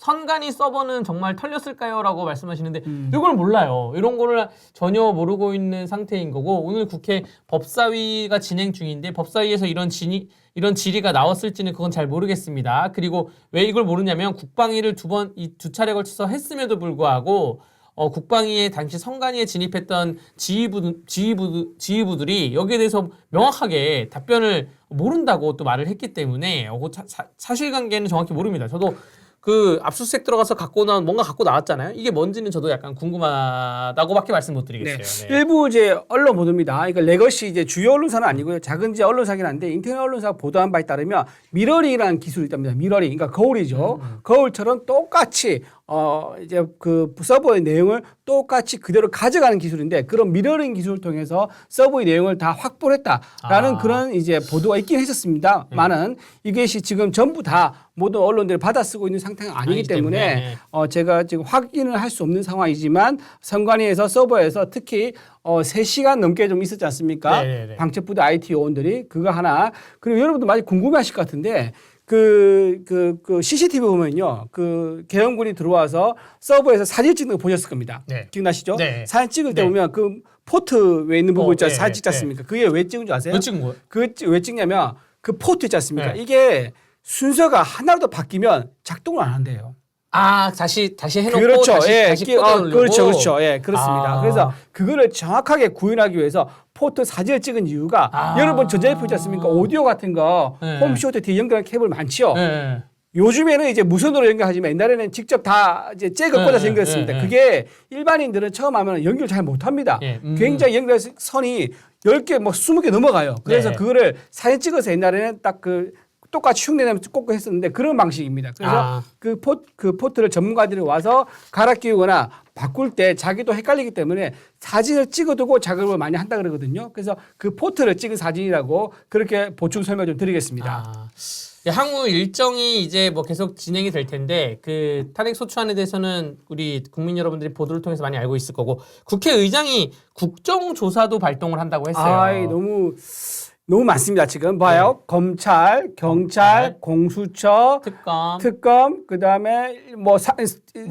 선관위 서버는 정말 털렸을까요? 라고 말씀하시는데 이걸 몰라요. 이런 거를 전혀 모르고 있는 상태인 거고 오늘 국회 법사위가 진행 중인데 법사위에서 이런 질의가 나왔을지는 그건 잘 모르겠습니다. 그리고 왜 이걸 모르냐면 국방위를 두 차례 걸쳐서 했음에도 불구하고 국방위에 당시 선관위에 진입했던 지휘부들이 여기에 대해서 명확하게 답변을 모른다고 또 말을 했기 때문에 사실관계는 정확히 모릅니다. 저도 그 압수수색 들어가서 뭔가 갖고 나왔잖아요. 이게 뭔지는 저도 약간 궁금하다고밖에 말씀 못 드리겠어요. 네. 네. 일부 이제 언론 보도입니다. 그러니까 레거시 이제 주요 언론사는 아니고요. 작은 이제 언론사긴 한데 인터넷 언론사 보도한 바에 따르면 미러링이라는 기술이 있답니다. 미러링, 그러니까 거울이죠. 거울처럼 똑같이 이제 그 서버의 내용을 똑같이 그대로 가져가는 기술인데 그런 미러링 기술을 통해서 서버의 내용을 다 확보를 했다라는 그런 이제 보도가 있긴 했었습니다만은 이것이 지금 전부 다 모든 언론들이 받아쓰고 있는 상태가 아니기 때문에 제가 지금 확인을 할 수 없는 상황이지만 선관위에서 서버에서 특히 3시간 넘게 좀 있었지 않습니까? 네네네. 방첩부대 IT 요원들이 그거 하나 그리고 여러분도 많이 궁금해하실 것 같은데 그 CCTV 보면요. 그 계엄군이 들어와서 서버에서 사진 찍는 거 보셨을 겁니다. 네. 기억나시죠? 네. 사진 찍을 때 네. 보면 그 포트 왜 있는 부분 있잖아요. 네, 사진 찍지 네. 않습니까? 그게 왜 찍은 줄 아세요? 왜 찍은 거예요? 왜 찍냐면 그 포트 있지 않습니까? 네. 이게 순서가 하나라도 바뀌면 작동을 안 한대요. 다시 해놓고 그렇죠. 다시 꽂아놓으려고. 그렇죠. 예, 그렇습니다. 아. 그래서 그거를 정확하게 구현하기 위해서 포트 사진을 찍은 이유가 여러분 전자제품 있지 않습니까? 오디오 같은 거 네. 홈쇼트 뒤에 연결한 케이블 많죠. 네. 요즘에는 이제 무선으로 연결하지만 옛날에는 직접 다 이제 잭을 꽂아서 연결했습니다. 그게 일반인들은 처음 하면 연결 잘 못합니다. 굉장히 연결 선이 10개, 뭐 20개 넘어가요. 그래서 네. 그거를 사진 찍어서 옛날에는 딱 똑같이 흉내내면 꽂고 했었는데 그런 방식입니다. 그래서 그 포트를 전문가들이 와서 갈아 끼우거나 바꿀 때 자기도 헷갈리기 때문에 사진을 찍어두고 작업을 많이 한다 그러거든요. 그래서 그 포트를 찍은 사진이라고 그렇게 보충 설명 좀 드리겠습니다. 향후 일정이 이제 뭐 계속 진행이 될 텐데 그 탄핵 소추안에 대해서는 우리 국민 여러분들이 보도를 통해서 많이 알고 있을 거고 국회의장이 국정조사도 발동을 한다고 했어요. 너무 많습니다. 지금 봐요. 네. 검찰, 경찰, 공수처, 특검, 그다음에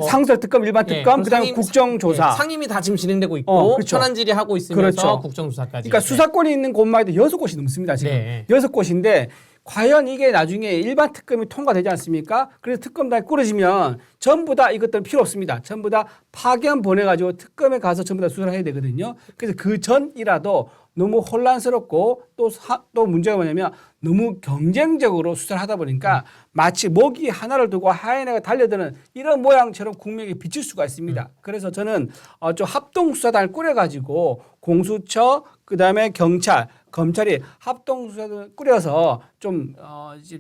상설 특검, 일반 특검, 그다음에 국정조사. 상임위 다 지금 진행되고 있고 그렇죠. 현안 질의하고 있으면서 그렇죠. 국정조사까지. 그러니까 수사권이 있는 곳만 해도 6곳이 넘습니다. 지금 6곳인데 과연 이게 나중에 일반 특검이 통과되지 않습니까? 그래서 특검단이 꾸려지면 전부 다 이것들은 필요 없습니다. 전부 다 파견 보내가지고 특검에 가서 전부 다 수사를 해야 되거든요. 그래서 그 전이라도 너무 혼란스럽고 또 문제가 뭐냐면 너무 경쟁적으로 수사를 하다 보니까 마치 먹이 하나를 두고 하이에나가 달려드는 이런 모양처럼 국민에게 비칠 수가 있습니다. 그래서 저는 좀 합동수사단을 꾸려가지고 공수처 그다음에 경찰 검찰이 합동수사단을 꾸려서 좀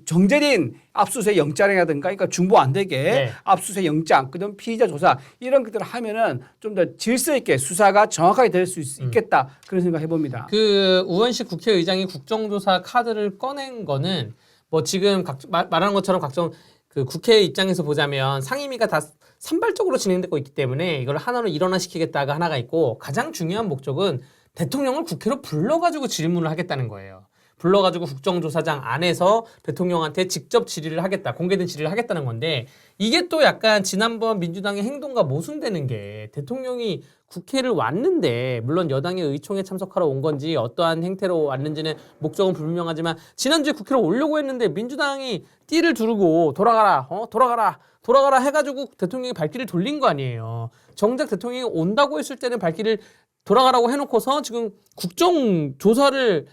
정제된 압수수색 영장이라든가 그러니까 중보 안 되게 압수수색 영장 그다음 피의자 조사 이런 것들을 하면은 좀 더 질서 있게 수사가 정확하게 될 수 있겠다 그런 생각 해봅니다. 그 우원식 국회의장이 국정조사 카드를 꺼낸 거는 뭐 지금 말하는 것처럼 각종 그 국회 입장에서 보자면 상임위가 다 산발적으로 진행되고 있기 때문에 이걸 하나로 일원화시키겠다가 하나가 있고 가장 중요한 목적은 대통령을 국회로 불러가지고 질문을 하겠다는 거예요. 불러가지고 국정조사장 안에서 대통령한테 직접 질의를 하겠다. 공개된 질의를 하겠다는 건데 이게 또 약간 지난번 민주당의 행동과 모순되는 게 대통령이 국회를 왔는데 물론 여당의 의총에 참석하러 온 건지 어떠한 행태로 왔는지는 목적은 불명하지만 지난주에 국회로 오려고 했는데 민주당이 띠를 두르고 돌아가라 해가지고 대통령이 발길을 돌린 거 아니에요. 정작 대통령이 온다고 했을 때는 발길을 돌아가라고 해놓고서 지금 국정조사를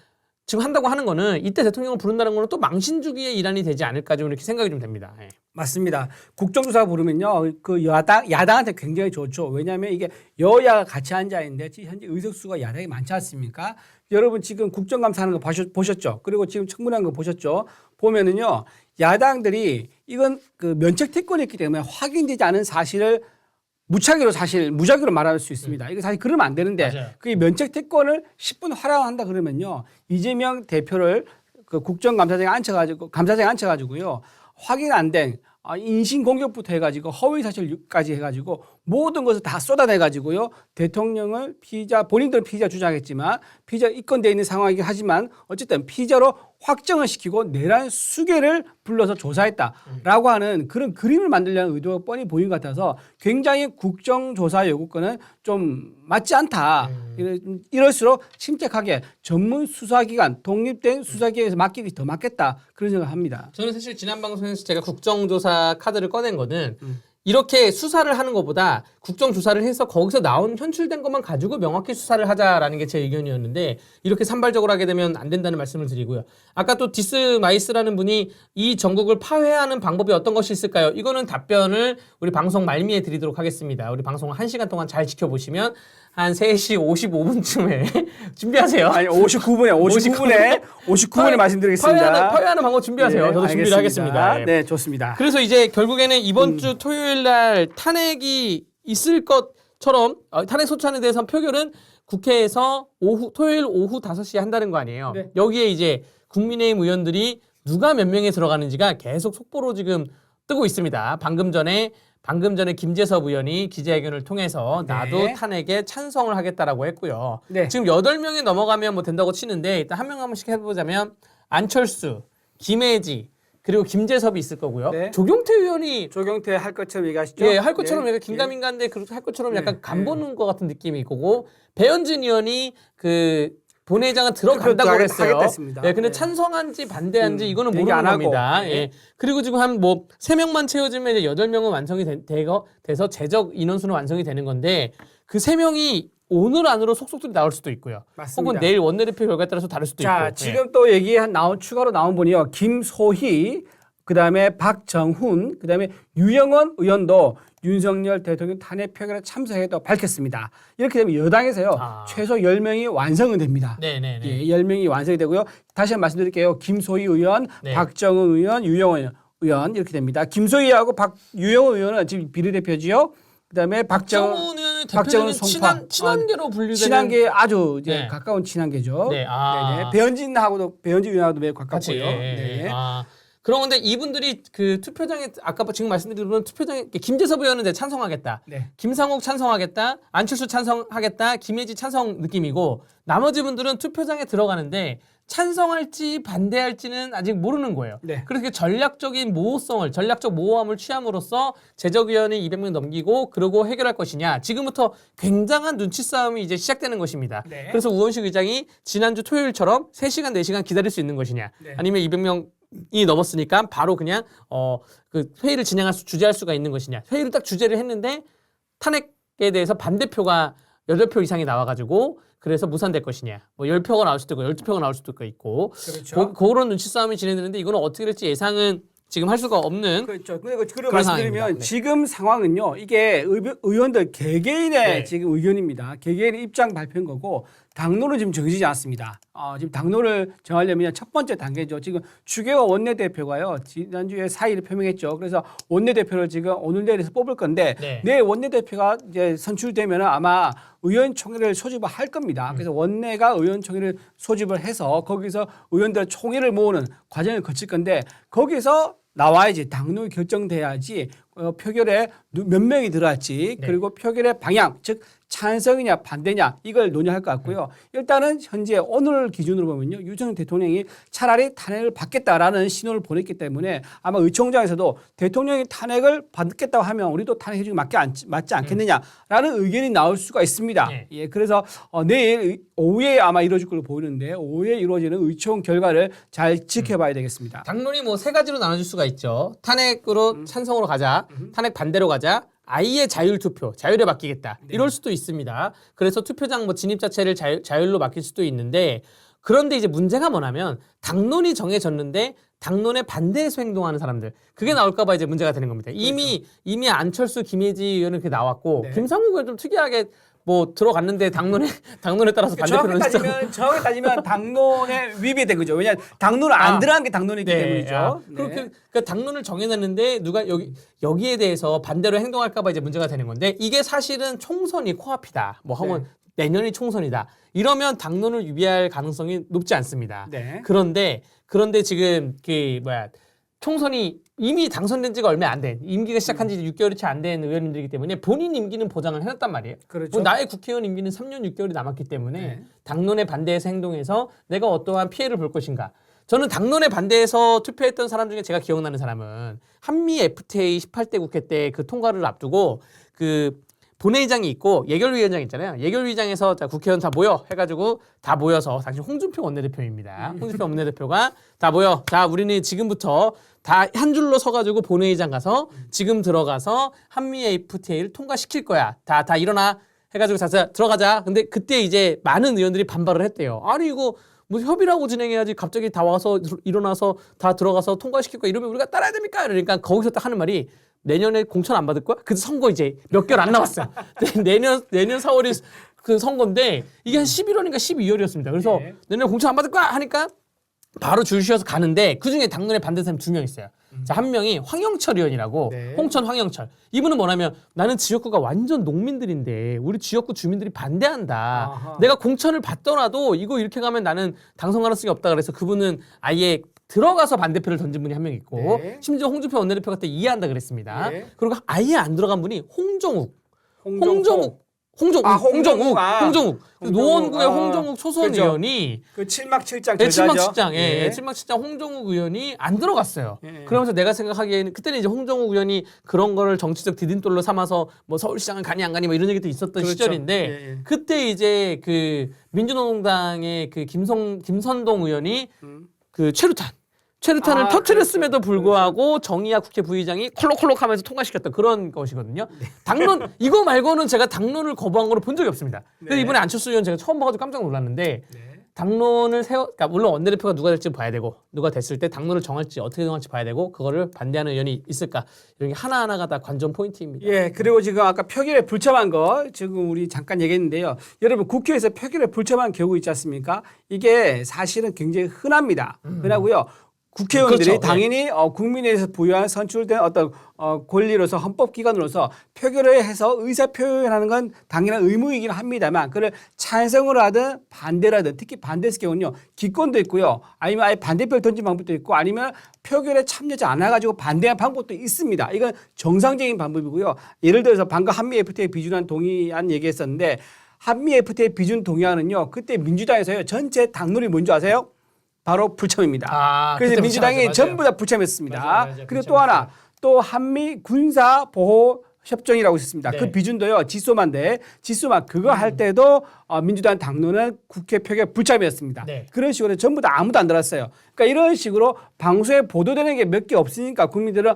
지금 한다고 하는 거는 이때 대통령을 부른다는 거는 또 망신주기의 일환이 되지 않을까 좀 이렇게 생각이 좀 됩니다. 맞습니다. 국정조사 부르면요, 그 야당한테 굉장히 좋죠. 왜냐하면 이게 여야가 같이 앉아 있는데 현재 의석수가 야당이 많지 않습니까? 여러분 지금 국정감사하는 거 보셨죠? 그리고 지금 청문회한 거 보셨죠? 보면은요, 야당들이 이건 그 면책특권이 있기 때문에 확인되지 않은 사실을 무작위로 말할 수 있습니다. 이거 사실 그러면 안 되는데 그 면책특권을 10분 활용한다 그러면요 이재명 대표를 그 국정감사장에 앉혀가지고요 확인 안 된 인신공격부터 해가지고 허위사실까지 해가지고 모든 것을 다 쏟아내가지고요 대통령을 본인들은 피의자 주장했지만 피의자 입건되어 있는 상황이긴 하지만 어쨌든 피의자로 확정을 시키고 내란 수개를 불러서 조사했다라고 하는 그런 그림을 만들려는 의도가 뻔히 보인 것 같아서 굉장히 국정조사 요구권은 좀 맞지 않다. 이럴수록 침착하게 전문 수사기관, 독립된 수사기관에서 맡기기 더 맞겠다. 그런 생각을 합니다. 저는 사실 지난 방송에서 제가 국정조사 카드를 꺼낸 거는 이렇게 수사를 하는 것보다 국정조사를 해서 거기서 나온 현출된 것만 가지고 명확히 수사를 하자라는 게 제 의견이었는데 이렇게 산발적으로 하게 되면 안 된다는 말씀을 드리고요. 아까 또 디스마이스라는 분이 이 전국을 파회하는 방법이 어떤 것이 있을까요? 이거는 답변을 우리 방송 말미에 드리도록 하겠습니다. 우리 방송 1시간 동안 잘 지켜보시면 한 3시 55분쯤에 준비하세요. 아니 59분에 말씀드리겠습니다. 파회하는 방법 준비하세요. 네, 저도 준비를 하겠습니다. 예. 네, 좋습니다. 그래서 이제 결국에는 이번 주 토요일 날 탄핵이 있을 것처럼 탄핵 소추안에 대해서 표결은 국회에서 토요일 오후 5시에 한다는 거 아니에요. 네. 여기에 이제 국민의힘 의원들이 누가 몇 명에 들어가는지가 계속 속보로 지금 뜨고 있습니다. 방금 전에 김재섭 의원이 기자회견을 통해서 나도 네. 탄핵에 찬성을 하겠다라고 했고요. 네. 지금 8명이 넘어가면 뭐 된다고 치는데 일단 한 명 한 명씩 해보자면 안철수, 김혜지 그리고 김재섭이 있을 거고요. 네. 조경태 의원이 조경태 할 것처럼 얘기하시죠? 예, 할 것처럼 네. 약간 긴가민가인데 그렇게 할 것처럼 약간 네. 간보는 것 같은 느낌이 있고 배현진 의원이 그 본회의장은 들어간다고 그랬어요. 하겠다 했습니다. 예, 근데 네. 찬성한지 반대한지 이거는 얘기 모르는 안 하고. 겁니다. 네. 예. 그리고 지금 한 뭐 3명만 채워지면 이제 8명은 완성이 돼서 제적 인원수는 완성이 되는 건데 그 3명이 오늘 안으로 속속들이 나올 수도 있고요. 맞습니다. 혹은 내일 원내대표 결과에 따라서 다를 수도 자, 있고. 지금 또 추가로 나온 분이요. 김소희, 그다음에 박정훈, 그다음에 유영원 의원도 윤석열 대통령 탄핵 표결에 참석해도 밝혔습니다. 이렇게 되면 여당에서요. 최소 10명이 완성은 됩니다. 네네네. 예, 10명이 완성이 되고요. 다시 한번 말씀드릴게요. 김소희 의원, 네. 박정훈 의원, 유영원 의원 이렇게 됩니다. 김소희하고 유영원 의원은 지금 비례대표지요. 그다음에 박정훈 대표는 송파. 친한계로 분류되는 친한계 아주 이제 네. 가까운 친한계죠. 네. 네네. 배현진 의원하고도 매우 같이, 가깝고요. 예, 예. 네. 그런 건데 이분들이 그 투표장에 아까 지금 말씀드린 분은 투표장에 김재섭 의원은 이제 찬성하겠다. 네. 김상욱 찬성하겠다. 안철수 찬성하겠다. 김혜지 찬성 느낌이고 나머지 분들은 투표장에 들어가는데 찬성할지 반대할지는 아직 모르는 거예요. 네. 그래서 그 전략적 모호함을 취함으로써 제적위원회 200명 넘기고 그러고 해결할 것이냐. 지금부터 굉장한 눈치 싸움이 이제 시작되는 것입니다. 네. 그래서 우원식 의장이 지난주 토요일처럼 3시간, 4시간 기다릴 수 있는 것이냐. 네. 아니면 200명이 넘었으니까 바로 그냥 그 회의를 주재할 수가 있는 것이냐. 회의를 딱 주재를 했는데 탄핵에 대해서 반대표가 8표 이상이 나와가지고 그래서 무산될 것이냐. 뭐 10표가 나올 수도 있고 12표가 나올 수도 있고. 그렇죠. 그런 눈치 싸움이 진행되는데 이거는 어떻게 될지 예상은 지금 할 수가 없는 그렇죠. 그리고 그런 말씀드리면 상황입니다. 네. 지금 상황은요. 이게 의원들 개개인의 네. 지금 의견입니다. 개개인의 입장 발표인 거고 당론은 지금 정해지지 않습니다. 지금 당론을 정하려면 첫 번째 단계죠. 지금 추계호 원내대표가요. 지난주에 4일을 표명했죠. 그래서 원내대표를 지금 오늘 내일에서 뽑을 건데 네. 내일 원내대표가 이제 선출되면 아마 의원총회를 소집을 할 겁니다. 그래서 원내가 의원총회를 소집을 해서 거기서 의원들 총회를 모으는 과정을 거칠 건데 거기서 나와야지 당론이 결정돼야지 표결에 몇 명이 들어갈지 네. 그리고 표결의 방향 즉 찬성이냐 반대냐 이걸 논의할 것 같고요. 일단은 현재 오늘 기준으로 보면요. 윤석열 대통령이 차라리 탄핵을 받겠다라는 신호를 보냈기 때문에 아마 의총장에서도 대통령이 탄핵을 받겠다고 하면 우리도 탄핵 해주기 맞지 않겠느냐라는 의견이 나올 수가 있습니다. 네. 예, 그래서 내일 오후에 아마 이루어질 걸로 보이는데 오후에 이루어지는 의총 결과를 잘 지켜봐야 되겠습니다. 당론이 뭐 3가지로 나눠질 수가 있죠. 탄핵으로 찬성으로 가자. 탄핵 반대로 가자. 아예 자율투표, 자율에 맡기겠다. 네. 이럴 수도 있습니다. 그래서 투표장 뭐 진입 자체를 자율로 맡길 수도 있는데 그런데 이제 문제가 뭐냐면 당론이 정해졌는데 당론에 반대해서 행동하는 사람들 그게 나올까 봐 이제 문제가 되는 겁니다. 이미 안철수, 김혜지 의원은 그렇게 나왔고 네. 김상욱 의원 좀 특이하게 뭐 들어갔는데 당론에 따라서 반대표를 정확히 따지면 당론에 위배된 거죠. 왜냐하면 당론을 안 들어간 게 당론이기 때문이죠. 네. 그렇게 그러니까 당론을 정해놨는데 누가 여기에 대해서 반대로 행동할까봐 이제 문제가 되는 건데 이게 사실은 총선이 코앞이다. 뭐 하면 내년이 총선이다. 이러면 당론을 위배할 가능성이 높지 않습니다. 네. 그런데 지금 총선이 이미 당선된 지가 얼마 안 된, 임기가 시작한 지 6개월이 채 안 된 의원님들이기 때문에 본인 임기는 보장을 해놨단 말이에요. 그렇죠. 뭐 나의 국회의원 임기는 3년 6개월이 남았기 때문에 네. 당론에 반대해서 행동해서 내가 어떠한 피해를 볼 것인가. 저는 당론에 반대해서 투표했던 사람 중에 제가 기억나는 사람은 한미 FTA 18대 국회 때 그 통과를 앞두고 그 본회의장이 있고 예결위원장 있잖아요. 예결위장에서 자, 국회의원 다 모여 해가지고 다 모여서 당시 홍준표 원내대표입니다. 홍준표 원내대표가 다 모여. 자, 우리는 지금부터 다 한 줄로 서가지고 본회의장 가서 지금 들어가서 한미 FTA를 통과시킬 거야. 다 일어나 해가지고 자 들어가자. 근데 그때 이제 많은 의원들이 반발을 했대요. 아니 이거 뭐 협의라고 진행해야지 갑자기 다 와서 일어나서 다 들어가서 통과시킬 거야. 이러면 우리가 따라야 됩니까? 그러니까 거기서 딱 하는 말이 내년에 공천 안 받을 거야? 그래서 선거 이제 몇 개월 안 남았어요. 내년 4월이 그 선거인데 이게 한 11월인가 12월이었습니다. 그래서 내년에 공천 안 받을 거야 하니까 바로 줄 쉬어서 가는데 그중에 당론에 반대 사람이 2명 있어요. 자, 한 명이 황영철 의원이라고 홍천 황영철. 이분은 뭐냐면 나는 지역구가 완전 농민들인데 우리 지역구 주민들이 반대한다. 아하. 내가 공천을 받더라도 이거 이렇게 가면 나는 당선 가능성이 없다. 그래서 그분은 아예 들어가서 반대표를 던진 분이 한 명 있고 심지어 홍준표 원내대표가 그때 이해한다 그랬습니다. 그리고 아예 안 들어간 분이 홍정욱. 노원구의 홍정욱 초선 그렇죠. 의원이 그 칠막칠장 네, 저자죠. 칠막칠장 칠막칠장 홍정욱 의원이 안 들어갔어요. 그러면서 내가 생각하기에는 그때는 이제 홍정욱 의원이 그런 거를 정치적 디딤돌로 삼아서 뭐 서울시장을 가니 안 가니 뭐 이런 얘기도 있었던 그렇죠. 시절인데 그때 이제 그 민주노동당의 그 김선동 의원이 그 최루탄을 터트렸음에도 불구하고 정의학 국회 부의장이 콜록콜록하면서 통과시켰던 그런 것이거든요. 당론 이거 말고는 제가 당론을 거부한 거를 본 적이 없습니다. 근데 이번에 안철수 의원 제가 처음 봐가지고 깜짝 놀랐는데 당론을 그러니까 물론 원내대표가 누가 될지 봐야 되고 누가 됐을 때 당론을 정할지 어떻게 정할지 봐야 되고 그거를 반대하는 의원이 있을까 이런 게 하나하나가 다 관전 포인트입니다. 예, 그리고 지금 아까 표결에 불참한 거 지금 우리 잠깐 얘기했는데요. 여러분 국회에서 표결에 불참한 경우 있지 않습니까? 이게 사실은 굉장히 흔합니다. 흔하고요. 국회의원들이 그렇죠. 당연히 국민에서 부여한 선출된 어떤 권리로서 헌법기관으로서 표결을 해서 의사표현하는 건 당연한 의무이긴 합니다만 그걸 찬성을 하든 반대를 하든 특히 반대했을 경우는요. 기권도 있고요. 아니면 아예 반대표를 던진 방법도 있고 아니면 표결에 참여하지 않아가지고 반대한 방법도 있습니다. 이건 정상적인 방법이고요. 예를 들어서 방금 한미 FTA 비준안 동의안 얘기했었는데 한미 FTA 비준 동의안은요. 그때 민주당에서요. 전체 당론이 뭔지 아세요? 바로 불참입니다. 그래서 민주당이 맞아요. 전부 다 불참했습니다. 맞아요. 그리고 또 하나 또 한미 군사 보호 협정이라고 있었습니다. 그 비준도요 지소만데 지소만 그거 할 때도 민주당 당론은 국회 표결 불참이었습니다. 그런 식으로 전부 다 아무도 안 들었어요. 그러니까 이런 식으로 방송에 보도되는 게 몇 개 없으니까 국민들은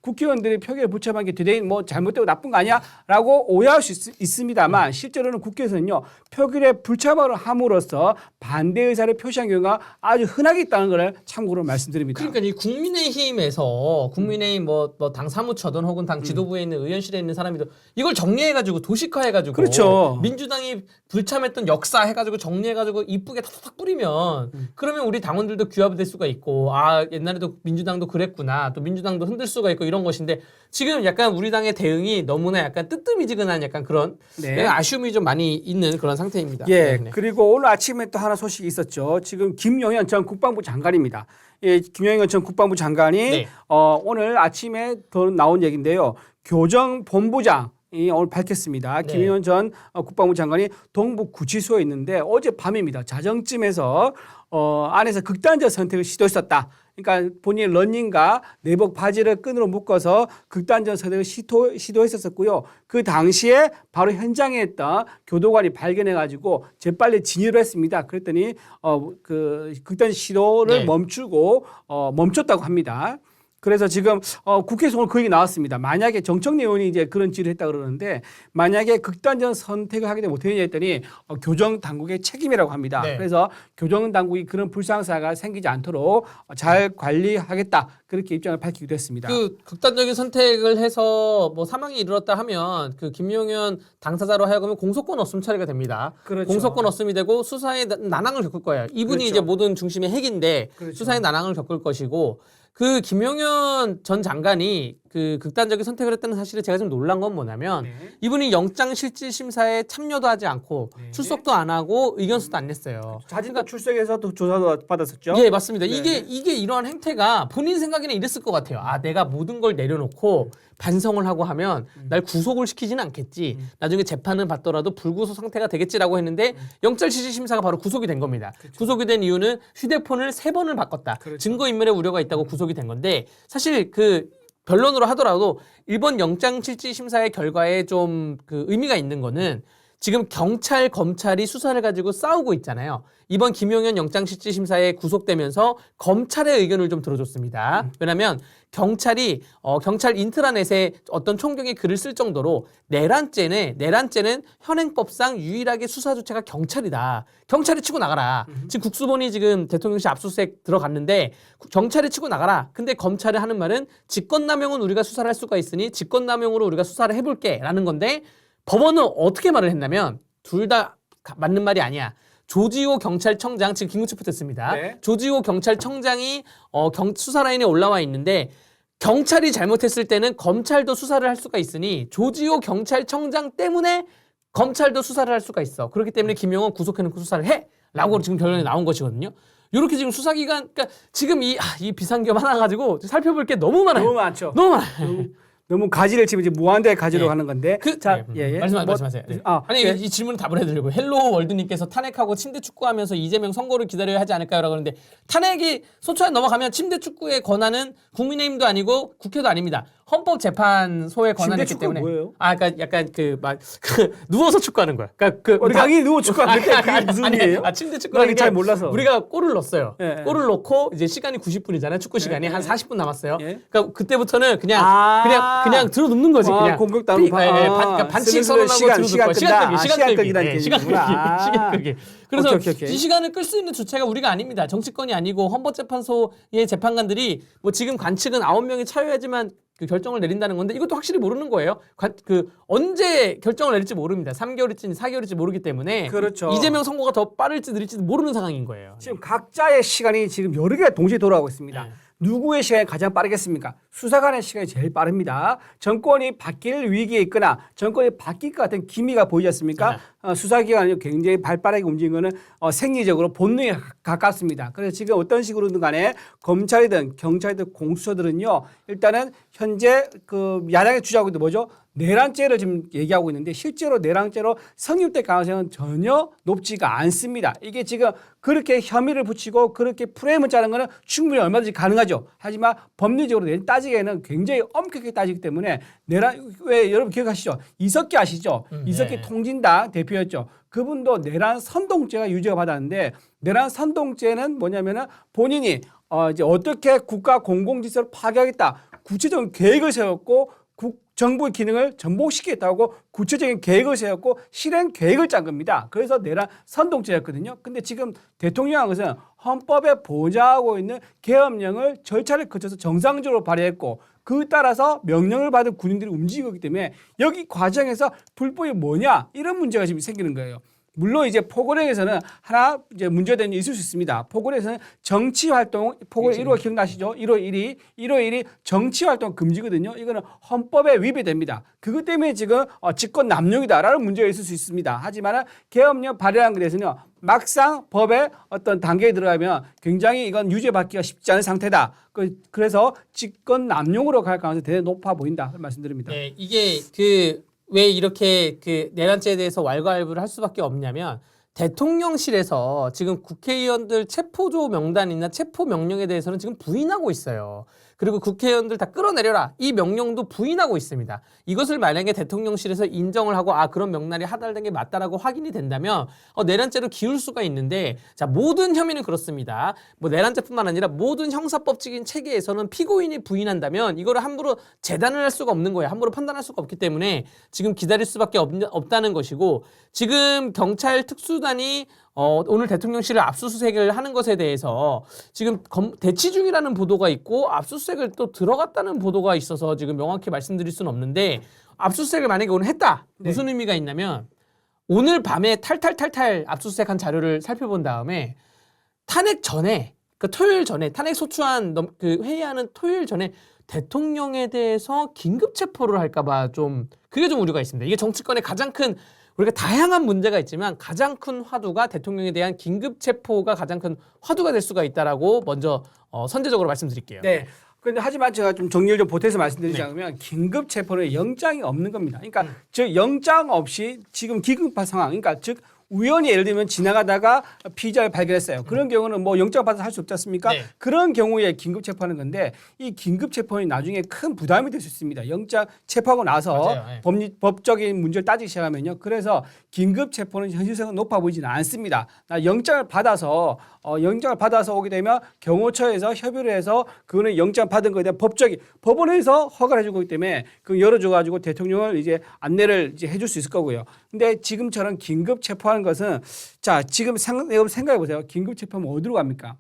국회의원들이 표결 불참한 게 되게 뭐 잘못되고 나쁜 거 아니야라고 오해할 수 있습니다만 실제로는 국회에서는요 표결에 불참을 함으로써 반대 의사를 표시한 경우가 아주 흔하게 있다는 걸 참고로 말씀드립니다. 그러니까 이 국민의힘에서 국민의힘 뭐 당 사무처든 혹은 당 지도부에 있는 의원실에 있는 사람이든 이걸 정리해가지고 도식화해가지고 그렇죠. 민주당이 불참했던 역사 해가지고 정리해가지고 이쁘게 탁탁 뿌리면 그러면 우리 당원들도 규합이 될 수가 있고 옛날에도 민주당도 그랬구나 또 민주당도 흔들 수가 있고 이런 것인데 지금 약간 우리 당의 대응이 너무나 약간 뜨뜻미지근한 약간 그런 아쉬움이 좀 많이 있는 그런 상태입니다. 예. 그리고 오늘 아침에 또 하나 소식이 있었죠. 지금 김용현 전 국방부 장관입니다. 예, 김용현 전 국방부 장관이 오늘 아침에 더 나온 얘기인데요. 교정본부장이 오늘 밝혔습니다. 김용현 전 국방부 장관이 동부 구치소에 있는데 어제 밤입니다. 자정쯤에서 안에서 극단적 선택을 시도했었다. 그러니까 본인의 러닝과 내복 바지를 끈으로 묶어서 극단적 선택을 시도했었고요. 그 당시에 바로 현장에 있던 교도관이 발견해가지고 재빨리 진위를 했습니다. 그랬더니 그 극단적 시도를 멈췄다고 합니다. 그래서 지금 국회에서 오늘 그 얘기 나왔습니다. 만약에 정청래 의원이 이제 그런 질의를 했다 그러는데 만약에 극단적 선택을 하게 되면 어떻게 되냐 했더니 교정 당국의 책임이라고 합니다. 그래서 교정 당국이 그런 불상사가 생기지 않도록 잘 관리하겠다. 그렇게 입장을 밝히기도 했습니다. 그 극단적인 선택을 해서 뭐 사망이 이르렀다 하면 그 김용현 당사자로 하여금 공소권 없음 처리가 됩니다. 그렇죠. 공소권 없음이 되고 수사에 난항을 겪을 거예요. 이분이 이제 모든 중심의 핵인데 수사에 난항을 겪을 것이고 그 김용현 전 장관이 그 극단적인 선택을 했다는 사실에 제가 좀 놀란 건 뭐냐면 네. 이분이 영장실질심사에 참여도 하지 않고 네. 출석도 안 하고 의견서도 안 냈어요. 자진도 출석해서 또 조사도 받았었죠. 예, 맞습니다. 네. 이게 이러한 행태가 본인 생각에는 이랬을 것 같아요. 아, 내가 모든 걸 내려놓고 반성을 하고 하면 날 구속을 시키지는 않겠지. 나중에 재판을 받더라도 불구속 상태가 되겠지라고 했는데 영장실질심사가 바로 구속이 된 겁니다. 그렇죠. 구속이 된 이유는 휴대폰을 3번을 바꿨다. 그렇죠. 증거인멸의 우려가 있다고 구속이 된 건데 사실 그 변론으로 하더라도 일본 영장실질심사의 결과에 좀 그 의미가 있는 거는 지금 경찰, 검찰이 수사를 가지고 싸우고 있잖아요. 이번 김용현 영장실질심사에 구속되면서 검찰의 의견을 좀 들어줬습니다. 왜냐하면 경찰이 경찰 인트라넷에 어떤 총경의 글을 쓸 정도로 내란죄는 현행법상 유일하게 수사 주체가 경찰이다. 경찰이 치고 나가라. 지금 국수본이 지금 대통령실 압수수색 들어갔는데 경찰이 치고 나가라. 근데 검찰이 하는 말은 직권남용은 우리가 수사를 할 수가 있으니 직권남용으로 우리가 수사를 해볼게라는 건데 법원은 어떻게 말을 했냐면 둘 다 맞는 말이 아니야. 조지호 경찰청장 지금 긴급체포됐습니다. 네. 조지호 경찰청장이 수사 라인에 올라와 있는데 경찰이 잘못했을 때는 검찰도 수사를 할 수가 있으니 조지호 경찰청장 때문에 검찰도 수사를 할 수가 있어. 그렇기 때문에 김용은 구속해놓고 수사를 해. 라고 지금 결론이 나온 것이거든요. 이렇게 지금 수사기관, 그러니까 지금 이 비상겸 하나 가지고 살펴볼 게 너무 많아요. 너무 많죠. 너무 많아요. 너무 가지를 지금 이제 무한대에 가지로 예. 가는 건데. 말씀하세요. 예. 아, 아니 예. 이 질문 답을 해드리고 헬로 월드님께서 탄핵하고 침대 축구하면서 이재명 선거를 기다려야 하지 않을까요라고 하는데 탄핵이 소추안 넘어가면 침대 축구의 권한은 국민의힘도 아니고 국회도 아닙니다. 헌법재판소의 권한이기 침대 때문에. 축구가 뭐예요? 아, 그러니까 약간 누워서 축구하는 거야. 그러니까 우리 당연히 누워 축구하는데 그게 무슨 의미예요? 침대 축구라는 잘 몰라서. 우리가 골을 넣었어요. 예. 골을 넣고 이제 시간이 90분이잖아요. 축구 시간이 한 40분 남았어요. 예. 그러니까 그때부터는 그냥 들어 눕는 거지. 아, 그냥 공격당하고 그러니까 반칙 선언하고 들어 눕는 거야. 시간 끄기. 시간 끄기. 그래서 오케이. 이 시간을 끌 수 있는 주체가 우리가 아닙니다. 정치권이 아니고 헌법재판소의 재판관들이 뭐 지금 관측은 9명이 차여야지만 그 결정을 내린다는 건데 이것도 확실히 모르는 거예요. 언제 결정을 내릴지 모릅니다. 3개월일지 4개월일지 모르기 때문에 그렇죠. 이재명 선거가 더 빠를지 느릴지도 모르는 상황인 거예요. 지금 각자의 시간이 지금 여러 개가 동시에 돌아가고 있습니다. 네. 누구의 시간이 가장 빠르겠습니까? 수사관의 시간이 제일 빠릅니다. 정권이 바뀔 위기에 있거나 정권이 바뀔 것 같은 기미가 보이지 않습니까? 수사기관이 굉장히 발빠르게 움직이는 거는 생리적으로 본능에 가깝습니다. 그래서 지금 어떤 식으로든 간에 검찰이든 경찰이든 공수처들은요. 일단은 현재 그 야당의 주장하고 있는 뭐죠? 내란죄를 지금 얘기하고 있는데 실제로 내란죄로 성립될 가능성은 전혀 높지가 않습니다. 이게 지금 그렇게 혐의를 붙이고 그렇게 프레임을 짜는 거는 충분히 얼마든지 가능하죠. 하지만 법리적으로 따지기에는 굉장히 엄격하게 따지기 때문에 왜 여러분 기억하시죠? 이석기 아시죠? 이석기 네. 통진당 대표였죠. 그분도 내란 선동죄가 유죄가 받았는데 내란 선동죄는 뭐냐면은 본인이 이제 어떻게 국가 공공질서를 파괴하겠다 구체적인 계획을 세웠고 정부의 기능을 전복시키겠다고 구체적인 계획을 세웠고 실행 계획을 짠 겁니다. 그래서 내란 선동죄였거든요. 근데 지금 대통령은 것은 헌법에 보장하고 있는 계엄령을 절차를 거쳐서 정상적으로 발휘했고 그 따라서 명령을 받은 군인들이 움직이고 있기 때문에 여기 과정에서 불법이 뭐냐 이런 문제가 지금 생기는 거예요. 물론 이제 포고령에서는 하나 이제 문제된 일이 있을 수 있습니다. 포고령에서는 정치 활동, 포고령 1호 기억나시죠? 1호 1이 정치 활동 금지거든요. 이거는 헌법에 위배됩니다. 그것 때문에 지금 직권 남용이다라는 문제가 있을 수 있습니다. 하지만 계엄령 발의한 것에서는요. 막상 법의 어떤 단계에 들어가면 굉장히 이건 유죄받기가 쉽지 않은 상태다. 그래서 직권 남용으로 갈 가능성이 대단히 높아 보인다. 말씀드립니다. 네, 이게 왜 이렇게 내란죄에 대해서 왈가왈부를 할 수밖에 없냐면 대통령실에서 지금 국회의원들 체포조 명단이나 체포 명령에 대해서는 지금 부인하고 있어요. 그리고 국회의원들 다 끌어내려라 이 명령도 부인하고 있습니다. 이것을 만약에 대통령실에서 인정을 하고 그런 명단이 하달된 게 맞다라고 확인이 된다면 내란죄로 기울 수가 있는데 자 모든 혐의는 그렇습니다. 뭐 내란죄뿐만 아니라 모든 형사법적인 체계에서는 피고인이 부인한다면 이거를 함부로 재단을 할 수가 없는 거예요. 함부로 판단할 수가 없기 때문에 지금 기다릴 수밖에 없다는 것이고 지금 경찰 특수단이 오늘 대통령실을 압수수색을 하는 것에 대해서 지금 대치 중이라는 보도가 있고 압수수색을 또 들어갔다는 보도가 있어서 지금 명확히 말씀드릴 수는 없는데 압수수색을 만약에 오늘 했다. 무슨 의미가 있냐면 오늘 밤에 탈탈 압수수색한 자료를 살펴본 다음에 탄핵 전에 토요일 전에 탄핵 소추안 회의하는 토요일 전에 대통령에 대해서 긴급 체포를 할까봐 좀 그게 좀 우려가 있습니다. 이게 정치권의 가장 큰 우리가 다양한 문제가 있지만 가장 큰 화두가 대통령에 대한 긴급 체포가 가장 큰 화두가 될 수가 있다라고 먼저 선제적으로 말씀드릴게요. 네. 그런데 하지만 제가 좀 정리를 좀 보태서 말씀드리자면 긴급 체포는 영장이 없는 겁니다. 그러니까 즉 영장 없이 지금 긴급한 상황, 그러니까 즉 우연히 예를 들면 지나가다가 피의자를 발견했어요. 그런 경우는 뭐 영장 받아서 할 수 없지 않습니까? 네. 그런 경우에 긴급 체포하는 건데 이 긴급 체포는 나중에 큰 부담이 될 수 있습니다. 영장 체포하고 나서 맞아요. 네. 법적인 문제를 따지기 시작하면요. 그래서 긴급 체포는 현실성은 높아 보이지는 않습니다. 영장을 받아서 오게 되면 경호처에서 협의를 해서 그거는 영장 받은 거에 대한 법원에서 허가를 해주고 있기 때문에 그 열어줘가지고 대통령을 이제 안내를 이제 해줄 수 있을 거고요. 근데 지금처럼 긴급 체포하는 것은 자 지금 여러분 생각해 보세요. 긴급 체포하면 어디로 갑니까?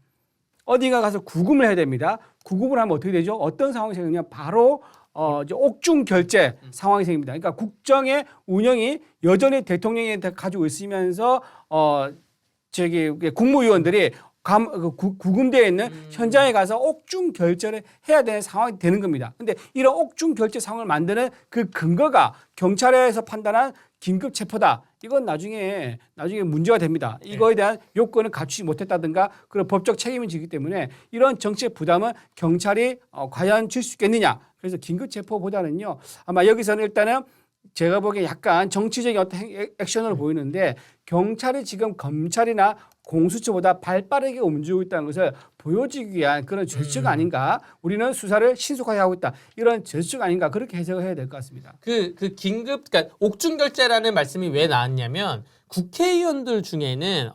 어디가 가서 구금을 해야 됩니다. 구금을 하면 어떻게 되죠? 어떤 상황이 생기냐? 바로 이제 옥중 결제 상황이 생깁니다. 그러니까 국정의 운영이 여전히 대통령이 가지고 있으면서 국무위원들이 구금되어 있는 현장에 가서 옥중 결제를 해야 되는 상황이 되는 겁니다. 근데 이런 옥중 결제 상황을 만드는 그 근거가 경찰에서 판단한 긴급 체포다. 이건 나중에 문제가 됩니다. 이거에 대한 요건을 갖추지 못했다든가 그런 법적 책임을 지기 때문에 이런 정치적 부담은 경찰이 과연 질 수 있겠느냐. 그래서 긴급 체포보다는요. 아마 여기서는 일단은 제가 보기에 약간 정치적인 어떤 액션으로 보이는데 경찰이 지금 검찰이나 공수처보다 발빠르게 움직이고 있다는 것을 보여주기 위한 그런 제스처가 아닌가. 우리는 수사를 신속하게 하고 있다. 이런 제스처가 아닌가. 그렇게 해석을 해야 될 것 같습니다. 그러니까 옥중결제라는 말씀이 왜 나왔냐면 국회의원들 중에는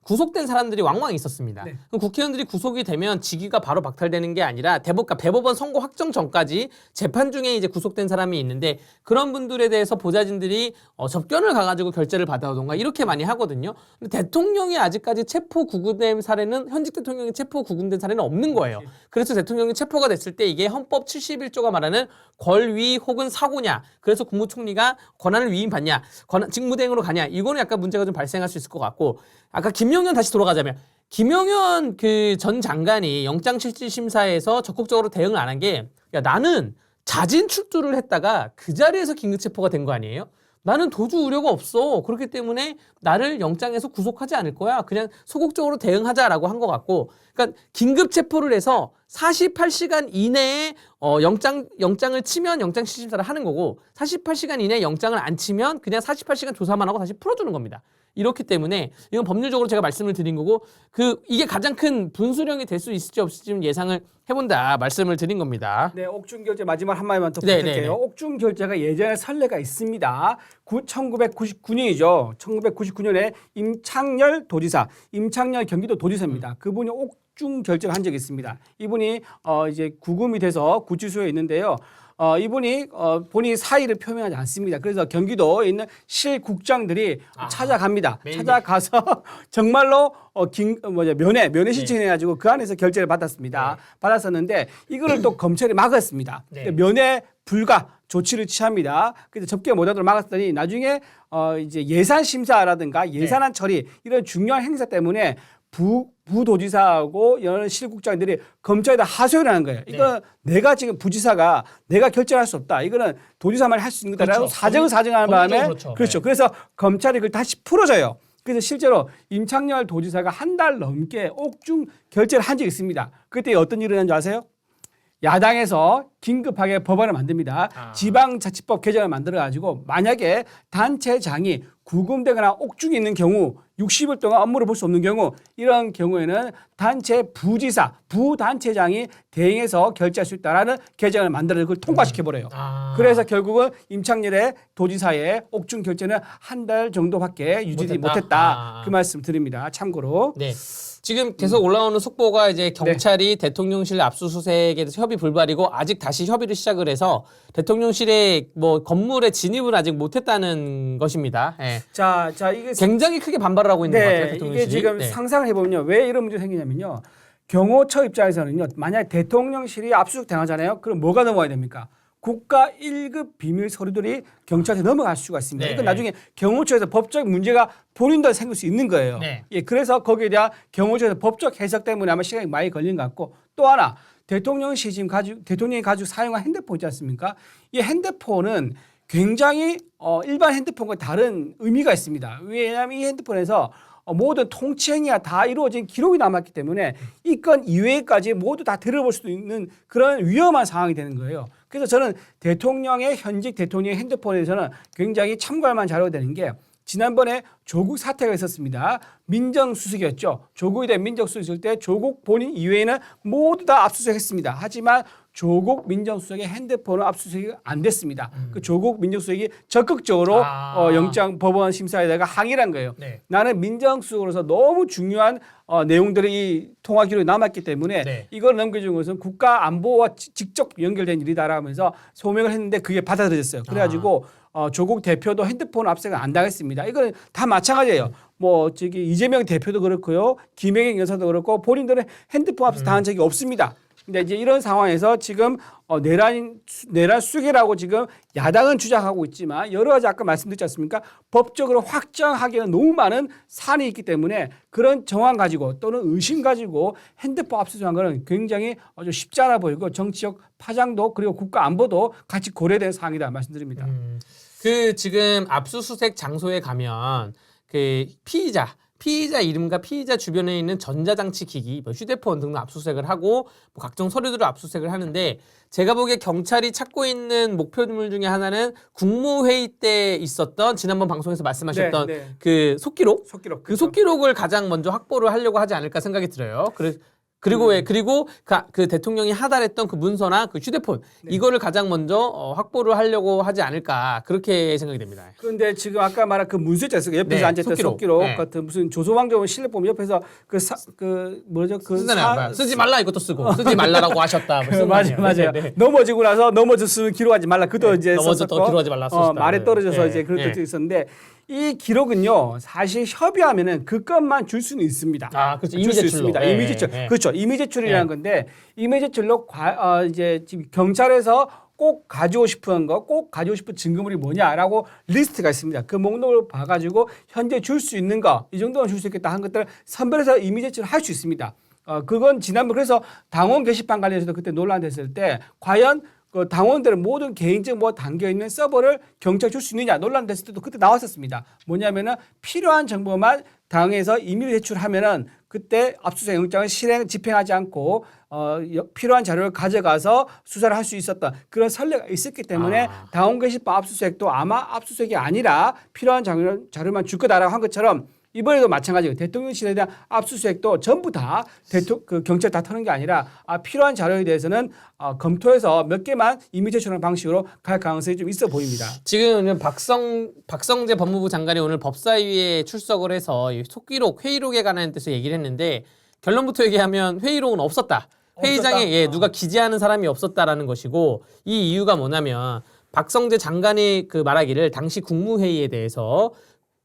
구속된 사람들이 왕왕 있었습니다. 네. 그럼 국회의원들이 구속이 되면 직위가 바로 박탈되는 게 아니라 대법원 선고 확정 전까지 재판 중에 이제 구속된 사람이 있는데 그런 분들에 대해서 보좌진들이 접견을 가가지고 결재를 받아오던가 이렇게 많이 하거든요. 근데 대통령이 아직까지 체포 구금된 사례는 현직 대통령이 체포 구금된 사례는 없는 거예요. 그래서 대통령이 체포가 됐을 때 이게 헌법 71조가 말하는 권위 혹은 사고냐. 그래서 국무총리가 권한을 위임받냐, 직무대행으로 가냐. 이거는 약간 문제가 좀 발생할 수 있을 것 같고 아까 김용현 다시 돌아가자면 김용현 그 전 장관이 영장실질심사에서 적극적으로 대응을 안 한 게 야 나는 자진 출두를 했다가 그 자리에서 긴급체포가 된 거 아니에요? 나는 도주 우려가 없어. 그렇기 때문에 나를 영장에서 구속하지 않을 거야. 그냥 소극적으로 대응하자라고 한 것 같고 그러니까 긴급 체포를 해서 48시간 이내에 영장을 치면 영장실질심사를 하는 거고 48시간 이내에 영장을 안 치면 그냥 48시간 조사만 하고 다시 풀어주는 겁니다. 이렇기 때문에 이건 법률적으로 제가 말씀을 드린 거고 이게 가장 큰 분수령이 될 수 있을지 없을지 좀 예상을 해본다 말씀을 드린 겁니다. 네, 옥중 결제 마지막 한 마디만 더 부탁드릴게요. 옥중 결제가 예전에 선례가 있습니다. 1999년이죠. 1999년에 임창열 도지사, 임창열 경기도 도지사입니다. 그분이 옥중 결제를 한 적이 있습니다. 이분이 이제 구금이 돼서 구치소에 있는데요. 이분이 본인이 사의를 표명하지 않습니다. 그래서 경기도에 있는 실국장들이 찾아갑니다. 찾아가서 정말로 면회 신청해가지고 그 안에서 결재를 받았습니다. 받았었는데 이거를 또 검찰이 막았습니다. 면회 불가 조치를 취합니다. 그래서 접견 못하도록 막았더니 나중에 이제 예산 심사라든가 예산안 처리 이런 중요한 행사 때문에 부도지사하고 이런 실국장들이 검찰에다 하소연을 하는 거예요. 이거 내가 지금 부지사가 내가 결정할 수 없다. 이거는 도지사만 할 수 있는 거다라고 사정하는 바람에 그렇죠. 그래서 검찰이 그걸 다시 풀어줘요. 그래서 실제로 임창열 도지사가 한 달 넘게 옥중 결재를 한 적이 있습니다. 그때 어떤 일을 했는지 아세요? 야당에서 긴급하게 법안을 만듭니다. 지방자치법 개정을 만들어가지고 만약에 단체장이 구금되거나 옥중에 있는 경우 60일 동안 업무를 볼 수 없는 경우 이런 경우에는 단체 부단체장이 대행해서 결재할 수 있다라는 개정을 만들어서 그걸 통과시켜버려요. 그래서 결국은 임창열의 도지사의 옥중 결재는 한 달 정도밖에 유지되지 못했다. 그 말씀 드립니다. 참고로. 네. 지금 계속 올라오는 속보가 이제 경찰이 대통령실 압수수색에 대해서 협의 불발이고 아직 다시 협의를 시작을 해서 대통령실의 건물에 진입을 아직 못했다는 것입니다. 네. 자 이게 굉장히 크게 반발을 하고 있는 것 같아요. 대통령실이. 이게 지금 상상을 해보면요, 왜 이런 문제가 생기냐면요, 경호처 입장에서는요, 만약 대통령실이 압수수색 당하잖아요, 그럼 뭐가 넘어야 됩니까? 국가 1급 비밀 서류들이 경찰에 넘어갈 수가 있습니다. 이건 나중에 경호처에서 법적 문제가 본인도 생길 수 있는 거예요. 그래서 거기에 대한 경호처에서 법적 해석 때문에 아마 시간이 많이 걸린 것 같고 또 하나 대통령이 가지고 사용한 핸드폰 있지 않습니까? 이 핸드폰은 굉장히 일반 핸드폰과 다른 의미가 있습니다. 왜냐하면 이 핸드폰에서 모든 통치행위가 다 이루어진 기록이 남았기 때문에 이 건 이외에까지 모두 다 들어볼 수도 있는 그런 위험한 상황이 되는 거예요. 그래서 저는 현직 대통령의 핸드폰에서는 굉장히 참고할 만한 자료가 되는 게 지난번에 조국 사태가 있었습니다. 민정수석이었죠. 조국에 대한 민정수석이 있을 때 조국 본인 이외에는 모두 다 압수수색했습니다. 하지만 조국 민정수석의 핸드폰은 압수수색이 안 됐습니다. 그 조국 민정수석이 적극적으로 영장 법원 심사에다가 항의를 한 거예요. 네. 나는 민정수석으로서 너무 중요한 내용들이 이 통화 기록이 남았기 때문에 네. 이걸 넘겨준 것은 국가 안보와 직접 연결된 일이다라면서 소명을 했는데 그게 받아들여졌어요. 그래가지고 조국 대표도 핸드폰 압수색을 안 당했습니다. 이건 다 마찬가지예요. 뭐 이재명 대표도 그렇고요, 김혜경 여사도 그렇고 본인들은 핸드폰 압수색 당한 적이 없습니다. 근데 이제 이런 상황에서 지금 내란 수계라고 지금 야당은 주장하고 있지만 여러 가지 아까 말씀드렸지 않습니까? 법적으로 확정하기에는 너무 많은 사안이 있기 때문에 그런 정황 가지고 또는 의심 가지고 핸드폰 압수수색한 거는 굉장히 아주 쉽지 않아 보이고 정치적 파장도 그리고 국가 안보도 같이 고려된 사항이다 말씀드립니다. 그 지금 압수수색 장소에 가면 그 피의자 이름과 피의자 주변에 있는 전자장치 기기, 뭐 휴대폰 등등 압수수색을 하고 뭐 각종 서류들을 압수수색을 하는데 제가 보기에 경찰이 찾고 있는 목표물 중에 하나는 국무회의 때 있었던 지난번 방송에서 말씀하셨던 그 속기록. 그 속기록을 가장 먼저 확보를 하려고 하지 않을까 생각이 들어요. 그리고 그 대통령이 하달했던 그 문서나 그 휴대폰 이거를 가장 먼저 확보를 하려고 하지 않을까 그렇게 생각이 됩니다. 그런데 지금 아까 말한 그 문서 있지 않습니까? 옆에서 앉았던 속기록 같은 무슨 조소왕정원 실력 보면 옆에서 쓰지 말라 이것도 쓰고 쓰지 말라라고 하셨다. 맞아요. 넘어지고 나서 넘어졌으면 기록하지 말라. 그도 이제 넘어졌다 기록하지 말라 썼다. 말에 떨어져서 이제 그런 것도 있었는데. 이 기록은요, 사실 협의하면은 그 것만 줄 수는 있습니다. 그렇죠. 이미 제출로. 이미 제출. 그렇죠. 이미 제출이라는 건데, 이미 제출로 이제 지금 경찰에서 꼭 가지고 싶은 증거물이 뭐냐라고 리스트가 있습니다. 그 목록을 봐가지고 현재 줄 수 있는 거, 이 정도는 줄 수 있겠다 한 것들을 선별해서 이미 제출을 할 수 있습니다. 그건 지난번 그래서 당원 게시판 관련해서도 그때 논란됐을 때 과연 그 당원들은 모든 개인적 담겨 있는 서버를 경찰 줄 수 있느냐 논란됐을 때도 그때 나왔었습니다. 뭐냐면은 필요한 정보만 당에서 임의 제출하면은 그때 압수수색 영장을 집행하지 않고 필요한 자료를 가져가서 수사를 할 수 있었던 그런 선례가 있었기 때문에 당원 게시판 압수수색도 아마 압수수색이 아니라 필요한 자료만 줄 거다라고 한 것처럼 이번에도 마찬가지예요. 대통령실에 대한 압수수색도 전부 다 경찰 다 터는 게 아니라 필요한 자료에 대해서는 검토해서 몇 개만 임의 제출하는 방식으로 갈 가능성이 좀 있어 보입니다. 지금 박성재 법무부 장관이 오늘 법사위에 출석을 해서 속기록, 회의록에 관한 뜻을 얘기를 했는데 결론부터 얘기하면 회의록은 없었다. 회의장에 누가 기재하는 사람이 없었다라는 것이고 이 이유가 뭐냐면 박성재 장관이 그 말하기를 당시 국무회의에 대해서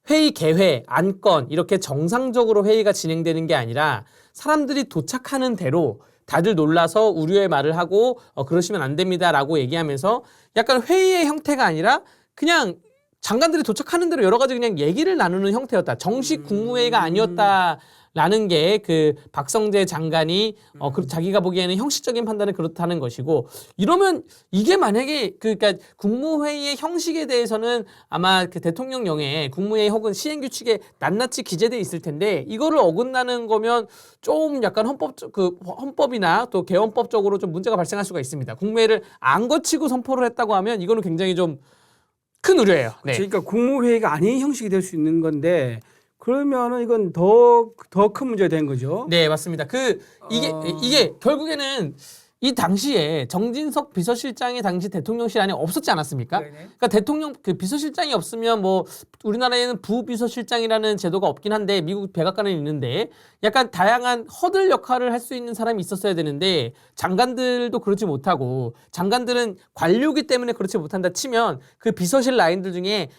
회의 개회, 안건 이렇게 정상적으로 회의가 진행되는 게 아니라 사람들이 도착하는 대로 다들 놀라서 우려의 말을 하고 그러시면 안 됩니다라고 얘기하면서 약간 회의의 형태가 아니라 그냥 장관들이 도착하는 대로 여러 가지 그냥 얘기를 나누는 형태였다. 정식 국무회의가 아니었다라는 게 그 박성재 장관이 자기가 보기에는 형식적인 판단은 그렇다는 것이고 이러면 이게 만약에 그러니까 국무회의의 형식에 대해서는 아마 그 대통령령에 국무회의 혹은 시행규칙에 낱낱이 기재돼 있을 텐데 이거를 어긋나는 거면 좀 약간 헌법이나 또 개헌법적으로 좀 문제가 발생할 수가 있습니다. 국무회의를 안 거치고 선포를 했다고 하면 이거는 굉장히 좀 큰 우려예요. 네. 그러니까 국무회의가 아닌 형식이 될 수 있는 건데 그러면은 이건 더 큰 문제가 된 거죠. 네, 맞습니다. 이게 결국에는 이 당시에 정진석 비서실장이 당시 대통령실 안에 없었지 않았습니까? 네네. 그러니까 대통령 그 비서실장이 없으면 뭐 우리나라에는 부비서실장이라는 제도가 없긴 한데 미국 백악관에 있는데 약간 다양한 허들 역할을 할 수 있는 사람이 있었어야 되는데 장관들도 그렇지 못하고 장관들은 관료기 때문에 그렇지 못한다 치면 그 비서실 라인들 중에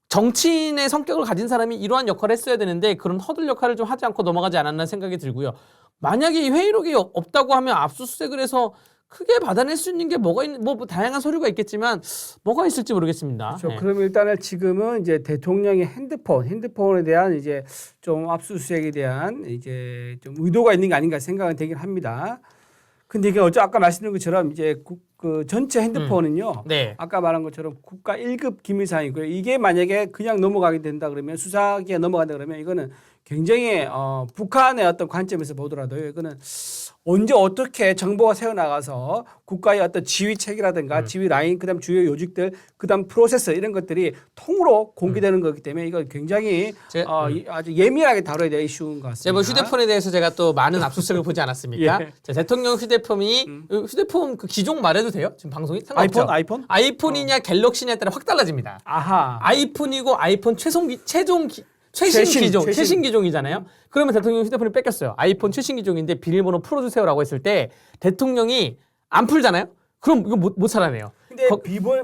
정치인의 성격을 가진 사람이 이러한 역할을 했어야 되는데 그런 허들 역할을 좀 하지 않고 넘어가지 않았나 생각이 들고요. 만약에 이 회의록이 없다고 하면 압수수색을 해서 크게 받아낼 수 있는 게 뭐가 있는 뭐 다양한 서류가 있겠지만 뭐가 있을지 모르겠습니다. 그렇죠. 그러면 일단은 지금은 이제 대통령의 핸드폰에 대한 이제 좀 압수수색에 대한 이제 좀 의도가 있는 게 아닌가 생각은 되긴 합니다. 근데 이게 아까 말씀드린 것처럼 이제 그 전체 핸드폰은요. 네. 아까 말한 것처럼 국가 1급 기밀사항이고요. 이게 만약에 그냥 넘어가게 된다 그러면 수사기에 넘어간다 그러면 이거는 굉장히 북한의 어떤 관점에서 보더라도요. 이거는 언제 어떻게 정보가 새어나가서 국가의 어떤 지휘 체계라든가 지휘 라인, 그다음 주요 요직들, 그다음 프로세스 이런 것들이 통으로 공개되는 거기 때문에 이거 굉장히 아주 예민하게 다뤄야 될 이슈인 것 같습니다. 제가 뭐 휴대폰에 대해서 제가 또 많은 압수수색을 보지 않았습니까? 예. 자, 대통령 휴대폰이 휴대폰 그 기종 말해도 돼요? 지금 방송이 상관없죠? 아이폰이냐 갤럭시냐에 따라 확 달라집니다. 아하. 아이폰이고 아이폰 최신 기종이잖아요. 그러면 대통령 휴대폰을 뺏겼어요. 아이폰 최신 기종인데 비밀번호 풀어주세요라고 했을 때 대통령이 안 풀잖아요. 그럼 이거 못 살아내요. 근데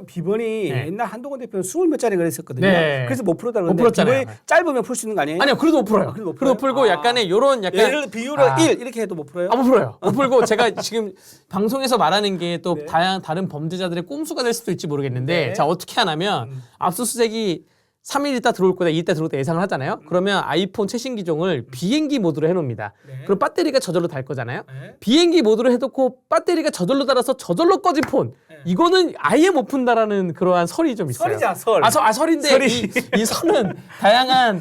비번이 옛날 한동훈 대표는 20몇 자리 그랬었거든요. 네. 그래서 못 풀었다고 못 그러는데 풀었잖아요. 비번이 짧으면 풀 수 있는 거 아니에요? 아니요, 그래도 못 풀어요. 그래도 풀고 약간의 요런 약간 예를 들어 비율을 1 이렇게 해도 못 풀어요? 못 풀어요. 못 풀고 제가 지금 방송에서 말하는 게 또 다른 범죄자들의 꼼수가 될 수도 있지 모르겠는데 자 어떻게 하냐면 압수수색이 3일 있다 들어올 거다 2일 있다 들어올 때 예상을 하잖아요. 그러면 아이폰 최신 기종을 비행기 모드로 해놓습니다. 그럼 배터리가 저절로 달 거잖아요. 비행기 모드로 해놓고 배터리가 저절로 달아서 저절로 꺼진 폰. 이거는 아예 못 푼다라는 그러한 설이 좀 있어요. 설이자 설. 설인데 이 설은 다양한